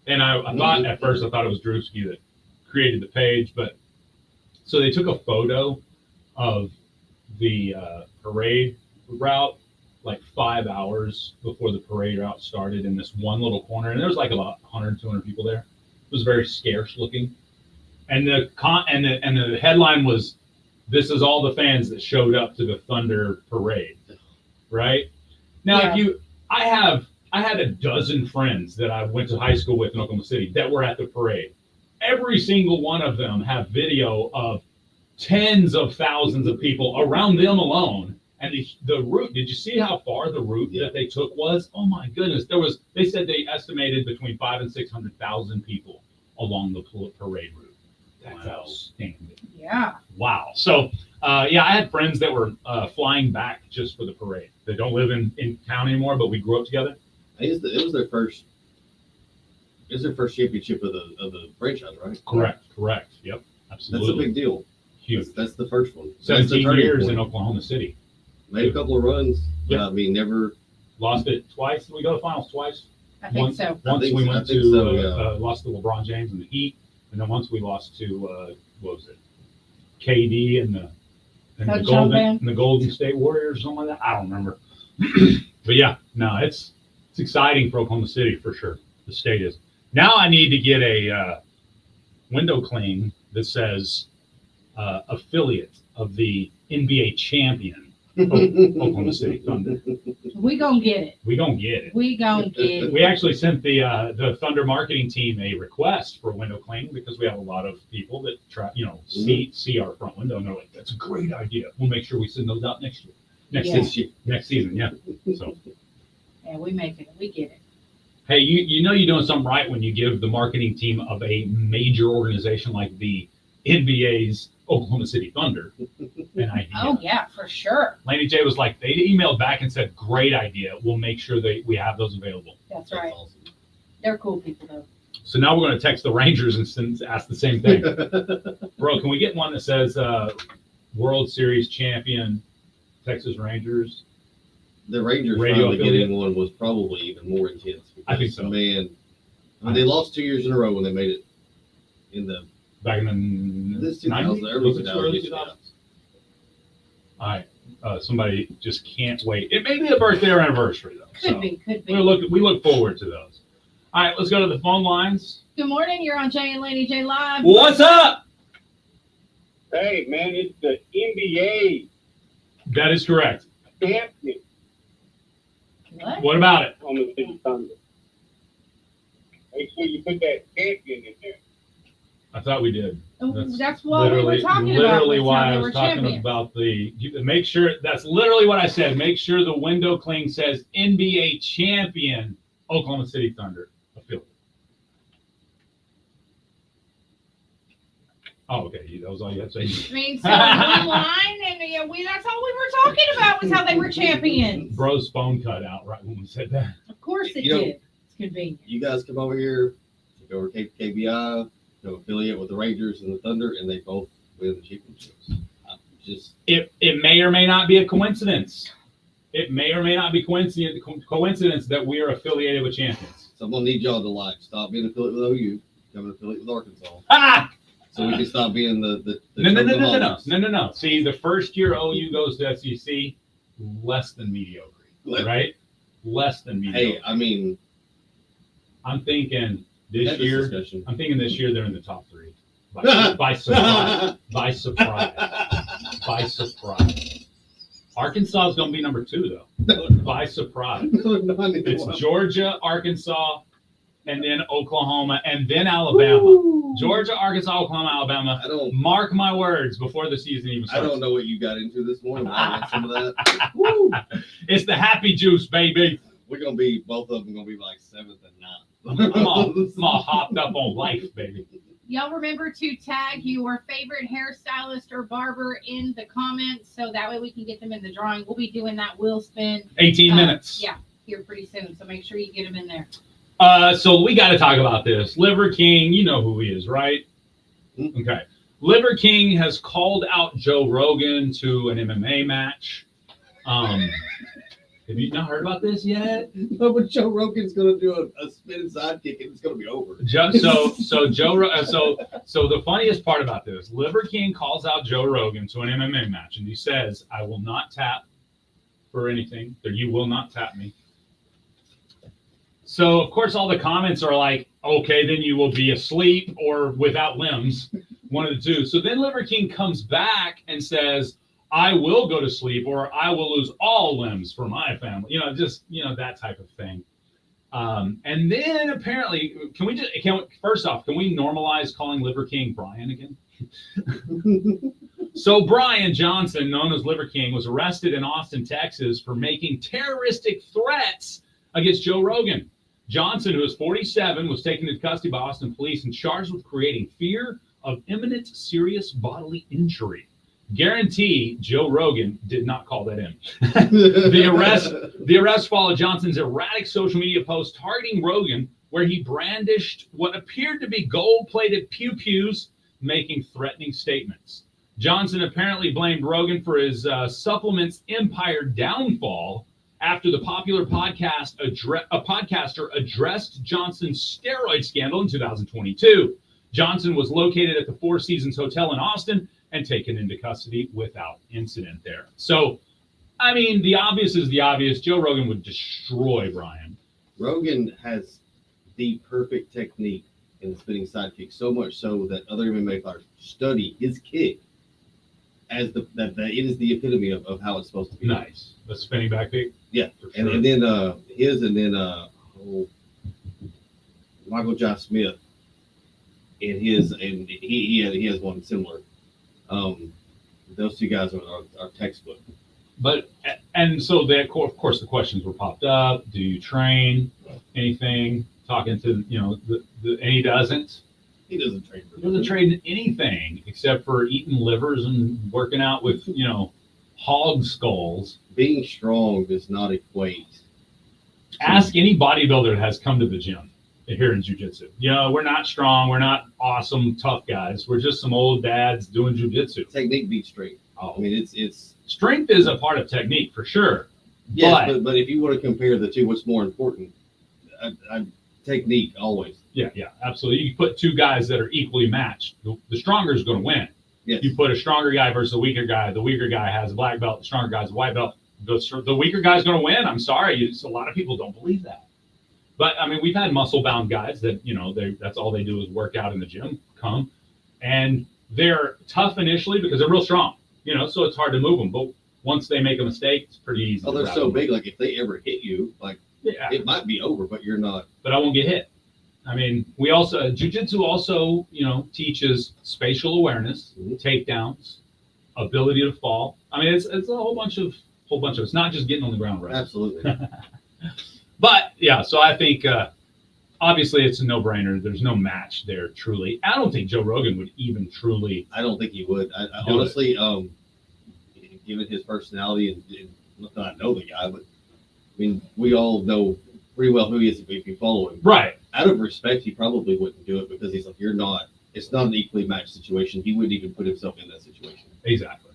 And I thought at first, I thought it was Drewski that created the page. But so they took a photo of the parade route like 5 hours before the parade route started in this one little corner. And there was like about 100, 200 people there. It was very scarce looking. And the headline was, "This is all the fans that showed up to the Thunder parade." Right now, Yeah. I had a dozen friends that I went to high school with in Oklahoma City that were at the parade. Every single one of them have video of tens of thousands of people around them alone. And the route, did you see how far the route that they took was? Oh my goodness. They said they estimated between 500,000 and 600,000 people along the parade route. That's outstanding. Yeah. Wow. So, yeah, I had friends that were flying back just for the parade. They don't live in town anymore, but we grew up together. It was their first. It was their first championship of the franchise, right? Correct. Yep. Absolutely. That's a big deal. Huge. That's the first one. That's the 17 turning years point. in Oklahoma City. Made a couple of runs, but Yep. I mean, never. Lost it twice. Did we go to finals twice? I think so. Once think we so. went I think to so, yeah. lost to LeBron James and the Heat, and then once we lost to what was it, KD and Coach John Van? the Golden State Warriors, or something like that. I don't remember. But yeah, no, it's exciting for Oklahoma City for sure. The state is. Now I need to get a window cling that says affiliate of the NBA champion Oklahoma City Thunder. We gonna get it. We gonna get it. We gonna get it. We actually sent the Thunder marketing team a request for window cleaning because we have a lot of people that try, see our front window, and they're like, "That's a great idea. We'll make sure we send those out next year, next season." Yeah. So, Yeah, we making it. We get it. hey, you know you're doing something right when you give the marketing team of a major organization like the NBA's Oklahoma City Thunder an idea. Oh yeah, for sure. Laney J was like, they emailed back and said, "Great idea. We'll make sure that we have those available." That's right. awesome. They're cool people though. So now we're going to text the Rangers and ask the same thing. Bro, can we get one that says World Series champion Texas Rangers? The Rangers Radio finally affiliate? getting one was probably even more intense. I think because, so. Man, I mean, they lost 2 years in a row when they made it in the Back in the This 2000s, 90s? early Was it 2000s, 2000s? yeah. All right. Somebody just can't wait. It may be a birthday or anniversary, though. Could be. We look forward to those. All right, let's go to the phone lines. Good morning. You're on Jay and Laney J Live. What's up? Hey, man, it's the NBA That is correct. champion What? What about it? on the City Thunder. Make sure you put that champion in there. I thought we did. That's what we were talking about. Literally was why how they I were was talking champions. about make sure, that's literally what I said. Make sure the window cling says NBA champion Oklahoma City Thunder affiliate. Oh, okay. That was all you had to say. I mean, so online, and that's all we were talking about was how they were champions. Bro's phone cut out right when we said that. Of course it You know, did. It's convenient. You guys come over here, go over KBI, go affiliate with the Rangers and the Thunder, and they both win the championships. It may or may not be a coincidence. It may or may not be coincidence that we are affiliated with champions. So I'm gonna need y'all to stop being affiliated with OU, become an affiliate with Arkansas. Ah! So we can stop being the No. See, the first year OU goes to SEC, less than mediocre, right? Less than mediocre. Hey, I mean, I'm thinking this year. I'm thinking this year they're in the top 3 by surprise. By surprise. By surprise. Arkansas is going to be number 2 though. By surprise. It's Georgia, Arkansas, and then Oklahoma, and then Alabama. Woo. Georgia, Arkansas, Oklahoma, Alabama. Mark my words before the season even starts. I don't know what you got into this morning. I had some of that. Woo. It's the happy juice, baby. We're gonna be both of them gonna be like 7th and 9th. I'm all hopped up on life, baby. Y'all remember to tag your favorite hairstylist or barber in the comments so that way we can get them in the drawing. We'll be doing that wheel spin. 18 minutes. Yeah, here pretty soon. So make sure you get them in there. So we got to talk about this. Liver King, you know who he is, right? Okay. Liver King has called out Joe Rogan to an MMA match. Have you not heard about this yet? No, but Joe Rogan's gonna do a spinning sidekick and it's gonna be over. So the funniest part about this, Liver King calls out Joe Rogan to an MMA match, and he says, "I will not tap for anything. That you will not tap me." So of course, all the comments are like, "Okay, then you will be asleep or without limbs, one of the two." So then Liver King comes back and says, "I will go to sleep, or I will lose all limbs for my family." That type of thing. And then apparently, first off, can we normalize calling Liver King Brian again? So Brian Johnson, known as Liver King, was arrested in Austin, Texas for making terroristic threats against Joe Rogan. Johnson, who is 47, was taken into custody by Austin police and charged with creating fear of imminent serious bodily injury. Guarantee Joe Rogan did not call that in. The arrest followed Johnson's erratic social media post targeting Rogan, where he brandished what appeared to be gold-plated pew-pews, making threatening statements. Johnson apparently blamed Rogan for his supplements empire downfall after the popular podcaster addressed Johnson's steroid scandal in 2022. Johnson was located at the Four Seasons Hotel in Austin and taken into custody without incident there. So, I mean, the obvious is the obvious. Joe Rogan would destroy Brian. Rogan has the perfect technique in the spinning sidekick, so much so that other MMA fighters study his kick as that it is the epitome of how it's supposed to be. Nice. The spinning back kick? Yeah. Sure. And then Michael J. Smith and he has one similar. Those two guys are textbook. But and so of course the questions were popped up. Do you train anything? Talking to and he doesn't. He doesn't train. He doesn't train anything except for eating livers and working out with hog skulls. Being strong does not equate. Ask any bodybuilder that has come to the gym here in jiu-jitsu. We're not strong. We're not awesome, tough guys. We're just some old dads doing jiu-jitsu. Technique beats strength. Oh, I mean, it's strength is a part of technique for sure. Yes, but if you want to compare the two, what's more important? Technique always. Yeah, absolutely. You put two guys that are equally matched. The stronger is going to win. Yes. You put a stronger guy versus a weaker guy. The weaker guy has a black belt. The stronger guy has a white belt. The weaker guy is going to win. I'm sorry. A lot of people don't believe that. But I mean, we've had muscle-bound guys that that's all they do is work out in the gym, and they're tough initially because they're real strong. So it's hard to move them. But once they make a mistake, it's pretty easy. Oh, they're so big. Like if they ever hit you, it might be over, but you're not. But I won't get hit. I mean, we also jiu-jitsu also teaches spatial awareness, takedowns, ability to fall. I mean, it's a whole bunch of. It's not just getting on the ground, right? Absolutely. But yeah, so I think obviously it's a no-brainer. There's no match there, truly. I don't think Joe Rogan would even truly. I don't think he would. I Do it. honestly, given his personality and not that I know the guy, but I mean, we all know pretty well who he is if you follow him. Right. Out of respect, he probably wouldn't do it because he's like, you're not. It's not an equally matched situation. He wouldn't even put himself in that situation. Exactly.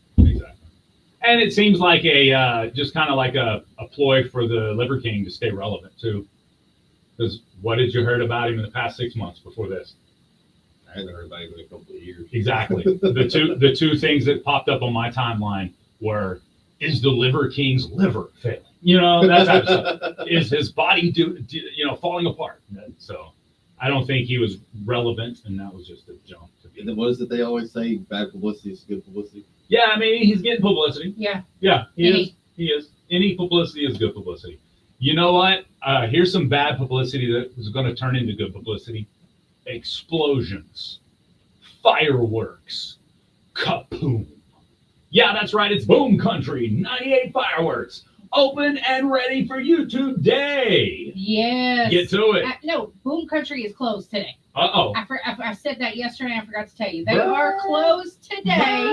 And it seems like a just kind of like a ploy for the Liver King to stay relevant too. Because what did you heard about him in the past 6 months before this? I haven't heard about him in a couple of years. Exactly. the two things that popped up on my timeline were: is the Liver King's liver failing? You know, that type of stuff. Is his body falling apart? So I don't think he was relevant, and that was just a jump. And then what is it they always say? Bad publicity is good publicity. Yeah, I mean, he's getting publicity. Yeah. Yeah, he is. Any publicity is good publicity. You know what? Here's some bad publicity that is going to turn into good publicity. Explosions. Fireworks. Kaboom. Yeah, that's right. It's Boom Country. 98 fireworks. Open and ready for you today. Yes. Get to it. No, Boom Country is closed today. Uh-oh. I said that yesterday. I forgot to tell you. They are closed today.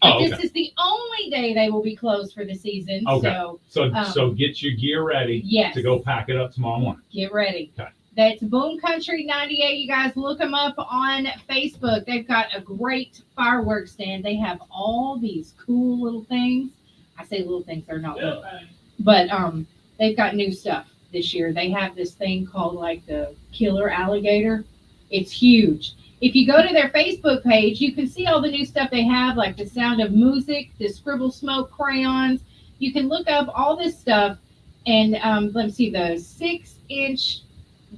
Oh, This is the only day they will be closed for the season. Okay. So get your gear ready to go pack it up tomorrow morning. Get ready. Okay. That's Boom Country 98. You guys look them up on Facebook. They've got a great fireworks stand. They have all these cool little things. I say little things, they're not little. But they've got new stuff this year. They have this thing called like the killer alligator. It's huge. If you go to their Facebook page, you can see all the new stuff they have, like the Sound of Music, the Scribble Smoke crayons. You can look up all this stuff. And let me see, the 6-inch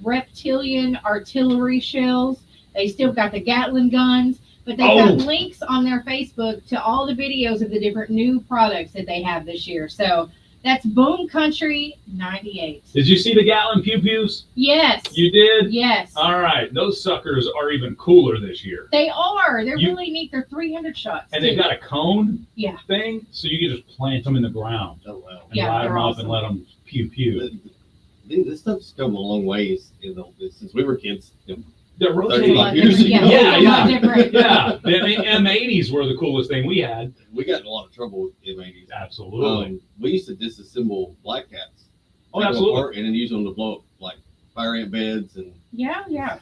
reptilian artillery shells. They still got the Gatling guns. But they've got links on their Facebook to all the videos of the different new products that they have this year. So that's Boom Country 98. Did you see the Gatlin Pew Pews? Yes. You did? Yes. All right. Those suckers are even cooler this year. They are. They're really neat. They're 300 shots. And they've got a cone thing, so you can just plant them in the ground and light them up and let them pew. This stuff's come a long ways since we were kids. They're rotating. Yeah. Yeah. The M80s were the coolest thing we had. We got in a lot of trouble with M80s. Absolutely. We used to disassemble black cats. Oh, absolutely. And then use them to blow up like fire ant beds and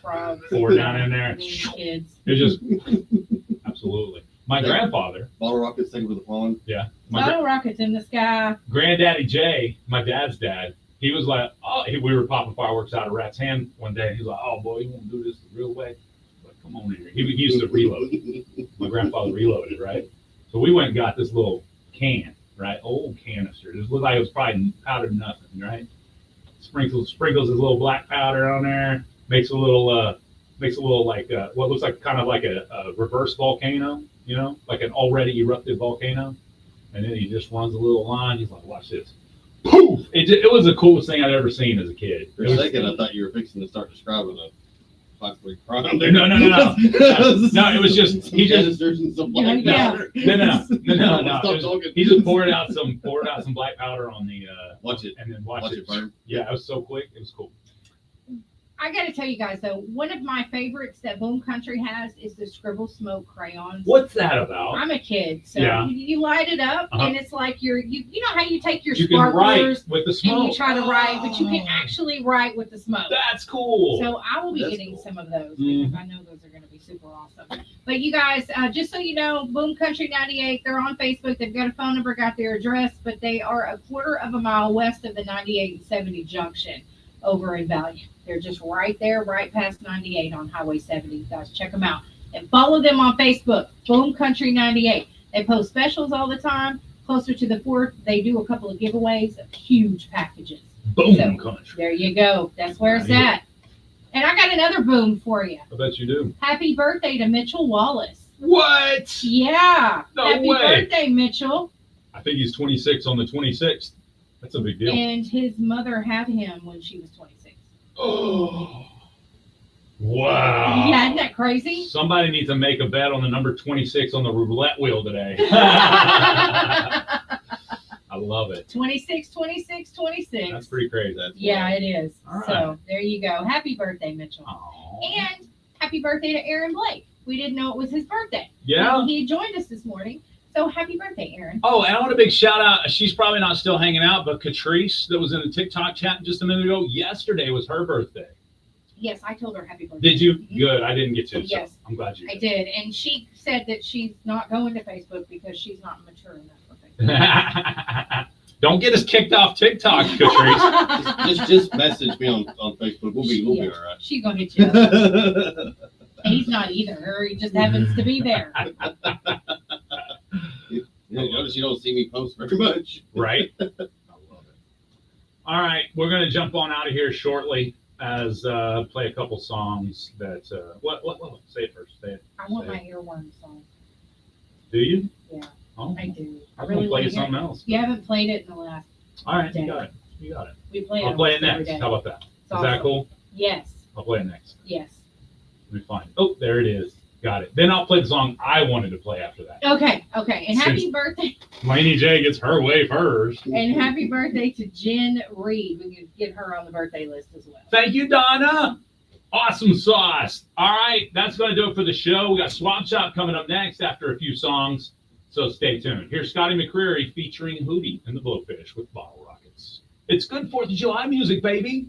frogs. Pour down in there. Kids. It's just absolutely. My grandfather. Bottle rockets taken to the pond. Yeah. Bottle rockets in the sky. Granddaddy Jay, my dad's dad. He was like, we were popping fireworks out of Rat's hand one day. He's like, oh, boy, you want to do this the real way? I'm like, come on in here. He used to reload. My grandfather reloaded, right? So we went and got this little can, right? Old canister. It looked like it was probably powdered nothing, right? Sprinkles his little black powder on there. Makes a little like what looks like kind of like a reverse volcano, like an already erupted volcano. And then he just runs a little line. He's like, watch this. Poof! It was the coolest thing I'd ever seen as a kid. For a second, I thought you were fixing to start describing a 5-3 crime. No. No, it was just he just some black powder. No. He just poured out some black powder on the watch it and then watch it burn. Yeah, it was so quick. It was cool. I got to tell you guys, though, one of my favorites that Boom Country has is the Scribble Smoke crayons. What's that about? I'm a kid, so you light it up, and it's like you know how you take your you sparklers can write with the smoke. and you try to write, but you can actually write with the smoke. That's cool. So I will be getting some of those because I know those are going to be super awesome. But you guys, just so you know, Boom Country 98, they're on Facebook. They've got a phone number, got their address, but they are a quarter of a mile west of the 98 and 70 junction over in Valiant. They're just right there, right past 98 on Highway 70. You guys check them out. And follow them on Facebook, Boom Country 98. They post specials all the time. Closer to the 4th, they do a couple of giveaways of huge packages. Boom Country. There you go. That's where it's at. And I got another boom for you. I bet you do. Happy birthday to Mitchell Wallace. What? Yeah. No Happy way. birthday, Mitchell. I think he's 26 on the 26th. That's a big deal. And his mother had him when she was 26. Oh, wow. Yeah, isn't that crazy? Somebody needs to make a bet on the number 26 on the roulette wheel today. I love it. 26, 26, 26. That's pretty crazy. Yeah, it is. All right. So there you go. Happy birthday, Mitchell. Aw. And happy birthday to Aaron Blake. We didn't know it was his birthday. Yeah. He joined us this morning. So happy birthday, Aaron. Oh, and I want a big shout out. She's probably not still hanging out, but Catrice, that was in the TikTok chat just a minute ago, yesterday was her birthday. Yes, I told her happy birthday. Did you? Mhm. Good. I didn't get to. Yes. So I'm glad you I did. did. And she said that she's not going to Facebook because she's not mature enough for Facebook. Don't get us kicked off TikTok, Catrice. Just message me on Facebook. We'll be all right. She's going to hit you up. He's not either. He just happens to be there. Notice you don't see me post very much. Right? I love it. All right. We're going to jump on out of here shortly as play a couple songs that, what, say it first. Say it. I want my earworm song. Do you? Yeah, Oh, I do. I was going to play wanna hear something it. else. You haven't played it in the last. All right. day. You got it. You got it. We play it. I'll play it almost every next. day. How about that? It's Is that awesome. cool? Yes. I'll play it next. Yes. Let me find it. Oh, there it is. Got it. Then I'll play the song I wanted to play after that. Okay. Okay. And happy Since- birthday. Laney J gets her way first. And happy birthday to Jen Reed. We could get her on the birthday list as well. Thank you, Donna. Awesome sauce. All right, that's going to do it for the show. We got Swap Shop coming up next after a few songs, so stay tuned. Here's Scotty McCreery featuring Hootie and the Blowfish with Bottle Rockets. It's good 4th of July music, baby.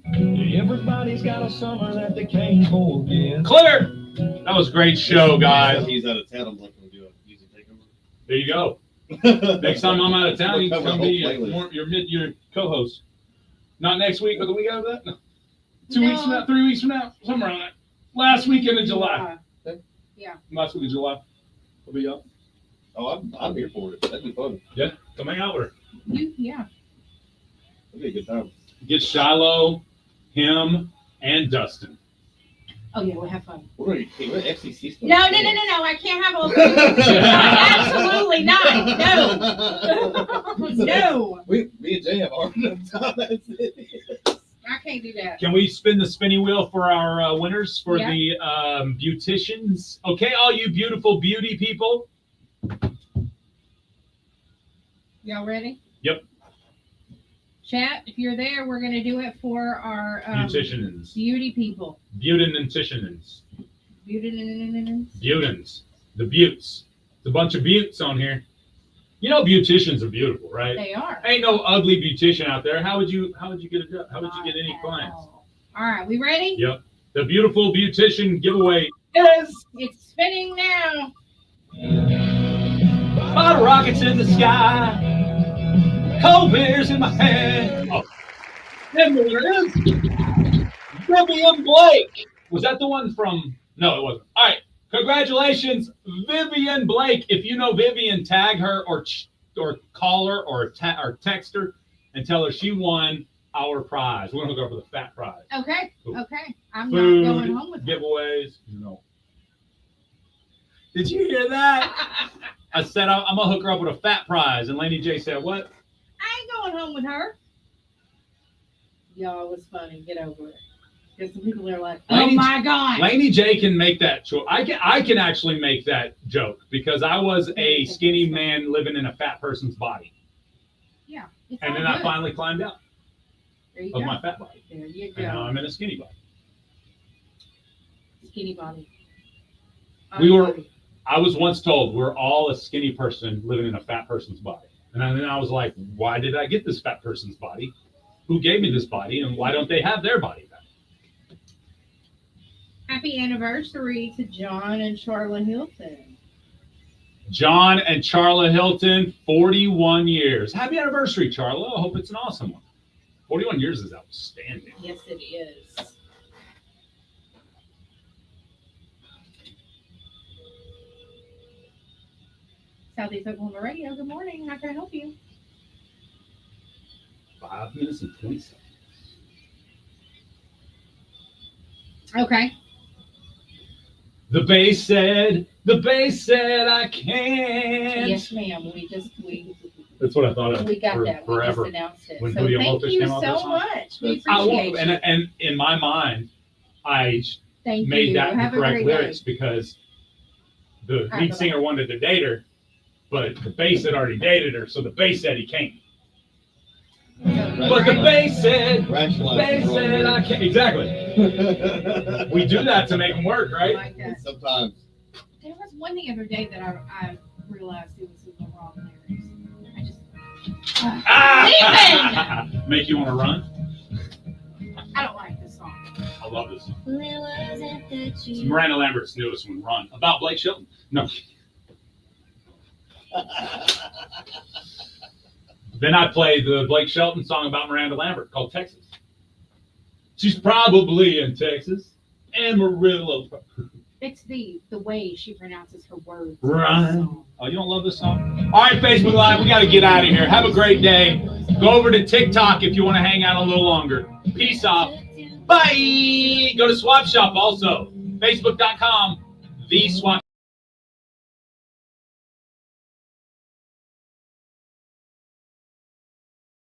Everybody's got a summer that they can't forget. Clear. That was a great show, guys. He's out of town. I'm like, we'll do a music takeover. There you go. Next time I'm out of town, you can come be your co-host. Not next week, but the week after that? No. 2 weeks from now, 3 weeks from now, somewhere around that. Last weekend of July. Yeah. Last week of July. We'll be up. Oh, I'm here for it. That'd be fun. Yeah, come hang out with her. Yeah. That'd be a good time. Get Shiloh, him, and Dustin. Oh yeah, we'll have fun. What are you? What FCC stuff? No. I can't have all three. Absolutely not. No. No. Me and Jay have hard enough time. That's it. I can't do that. Can we spin the spinny wheel for our winners for Yeah. the beauticians? Okay, all you beautiful beauty people. Y'all ready? Yep. Chat, if you're there, we're going to do it for our Beauticians. beauty people. Beauticians. Beauty. Beautins. The buttes. It's a bunch of buttes on here. You know beauticians are beautiful, right? They are. Ain't no ugly beautician out there. How would you get a job? How would you get any clients? All right, we ready? Yep. The beautiful beautician giveaway Yes. It's spinning now. Bottle rockets in the sky. Cold beers in my hand. Oh. Then there it is. Vivian Blake. Was that the one from? No, it wasn't. All right. Congratulations, Vivian Blake. If you know Vivian, tag her or call her or text her and tell her she won our prize. We're going to go for the fat prize. Okay. Cool. Okay. I'm Food, not going home with her. giveaways. No. Did you hear that? I said I'm going to hook her up with a fat prize. And Laney J said, what? I ain't going home with her. Y'all, it was funny. Get over it. Because some people are like, oh Laney- my God. Laney J can make that choice. I can actually make that joke because I was a skinny man living in a fat person's body. Yeah. It's And all then I good. finally climbed out There you of go. my fat body. There you And now go. I'm in a skinny body. Skinny body. We were- I was once told we're all a skinny person living in a fat person's body. And then I was like, why did I get this fat person's body? Who gave me this body? And why don't they have their body back? Happy anniversary to John and Charlotte Hilton. John and Charla Hilton, 41 years. Happy anniversary, Charla. I hope it's an awesome one. 41 years is outstanding. Yes, it is. Southeast Oklahoma Radio. Good morning. How can I help you? 5 minutes and 20 seconds. Okay. The bass said I can't. Yes, ma'am. We That's what I thought of got for that. forever. We just announced it. When So Hootie thank Blowfish you came out that so song. much. We I appreciate won't, you. and in my mind, I Thank made you. that Have the a correct great lyrics day. because the right, lead bye-bye. singer wanted to date her, but the bass had already dated her, so the bass said he can't. But the bass said, Rationalize the wrong I word. can't. Exactly. We do that to make them work, right? Like that. Sometimes. There was one the other day that I realized it was in the wrong lyrics. I just. Make you want to run? I don't like this song. I love this song. It's Miranda Lambert's newest one, Run. About Blake Shelton. No. Then I played the Blake Shelton song about Miranda Lambert called Texas. She's probably in Texas. Amarillo. It's the way she pronounces her words. Run. Oh, you don't love this song? All right, Facebook Live, we got to get out of here. Have a great day. Go over to TikTok if you want to hang out a little longer. Peace off. Bye. Go to Swap Shop also. Facebook.com, The Swap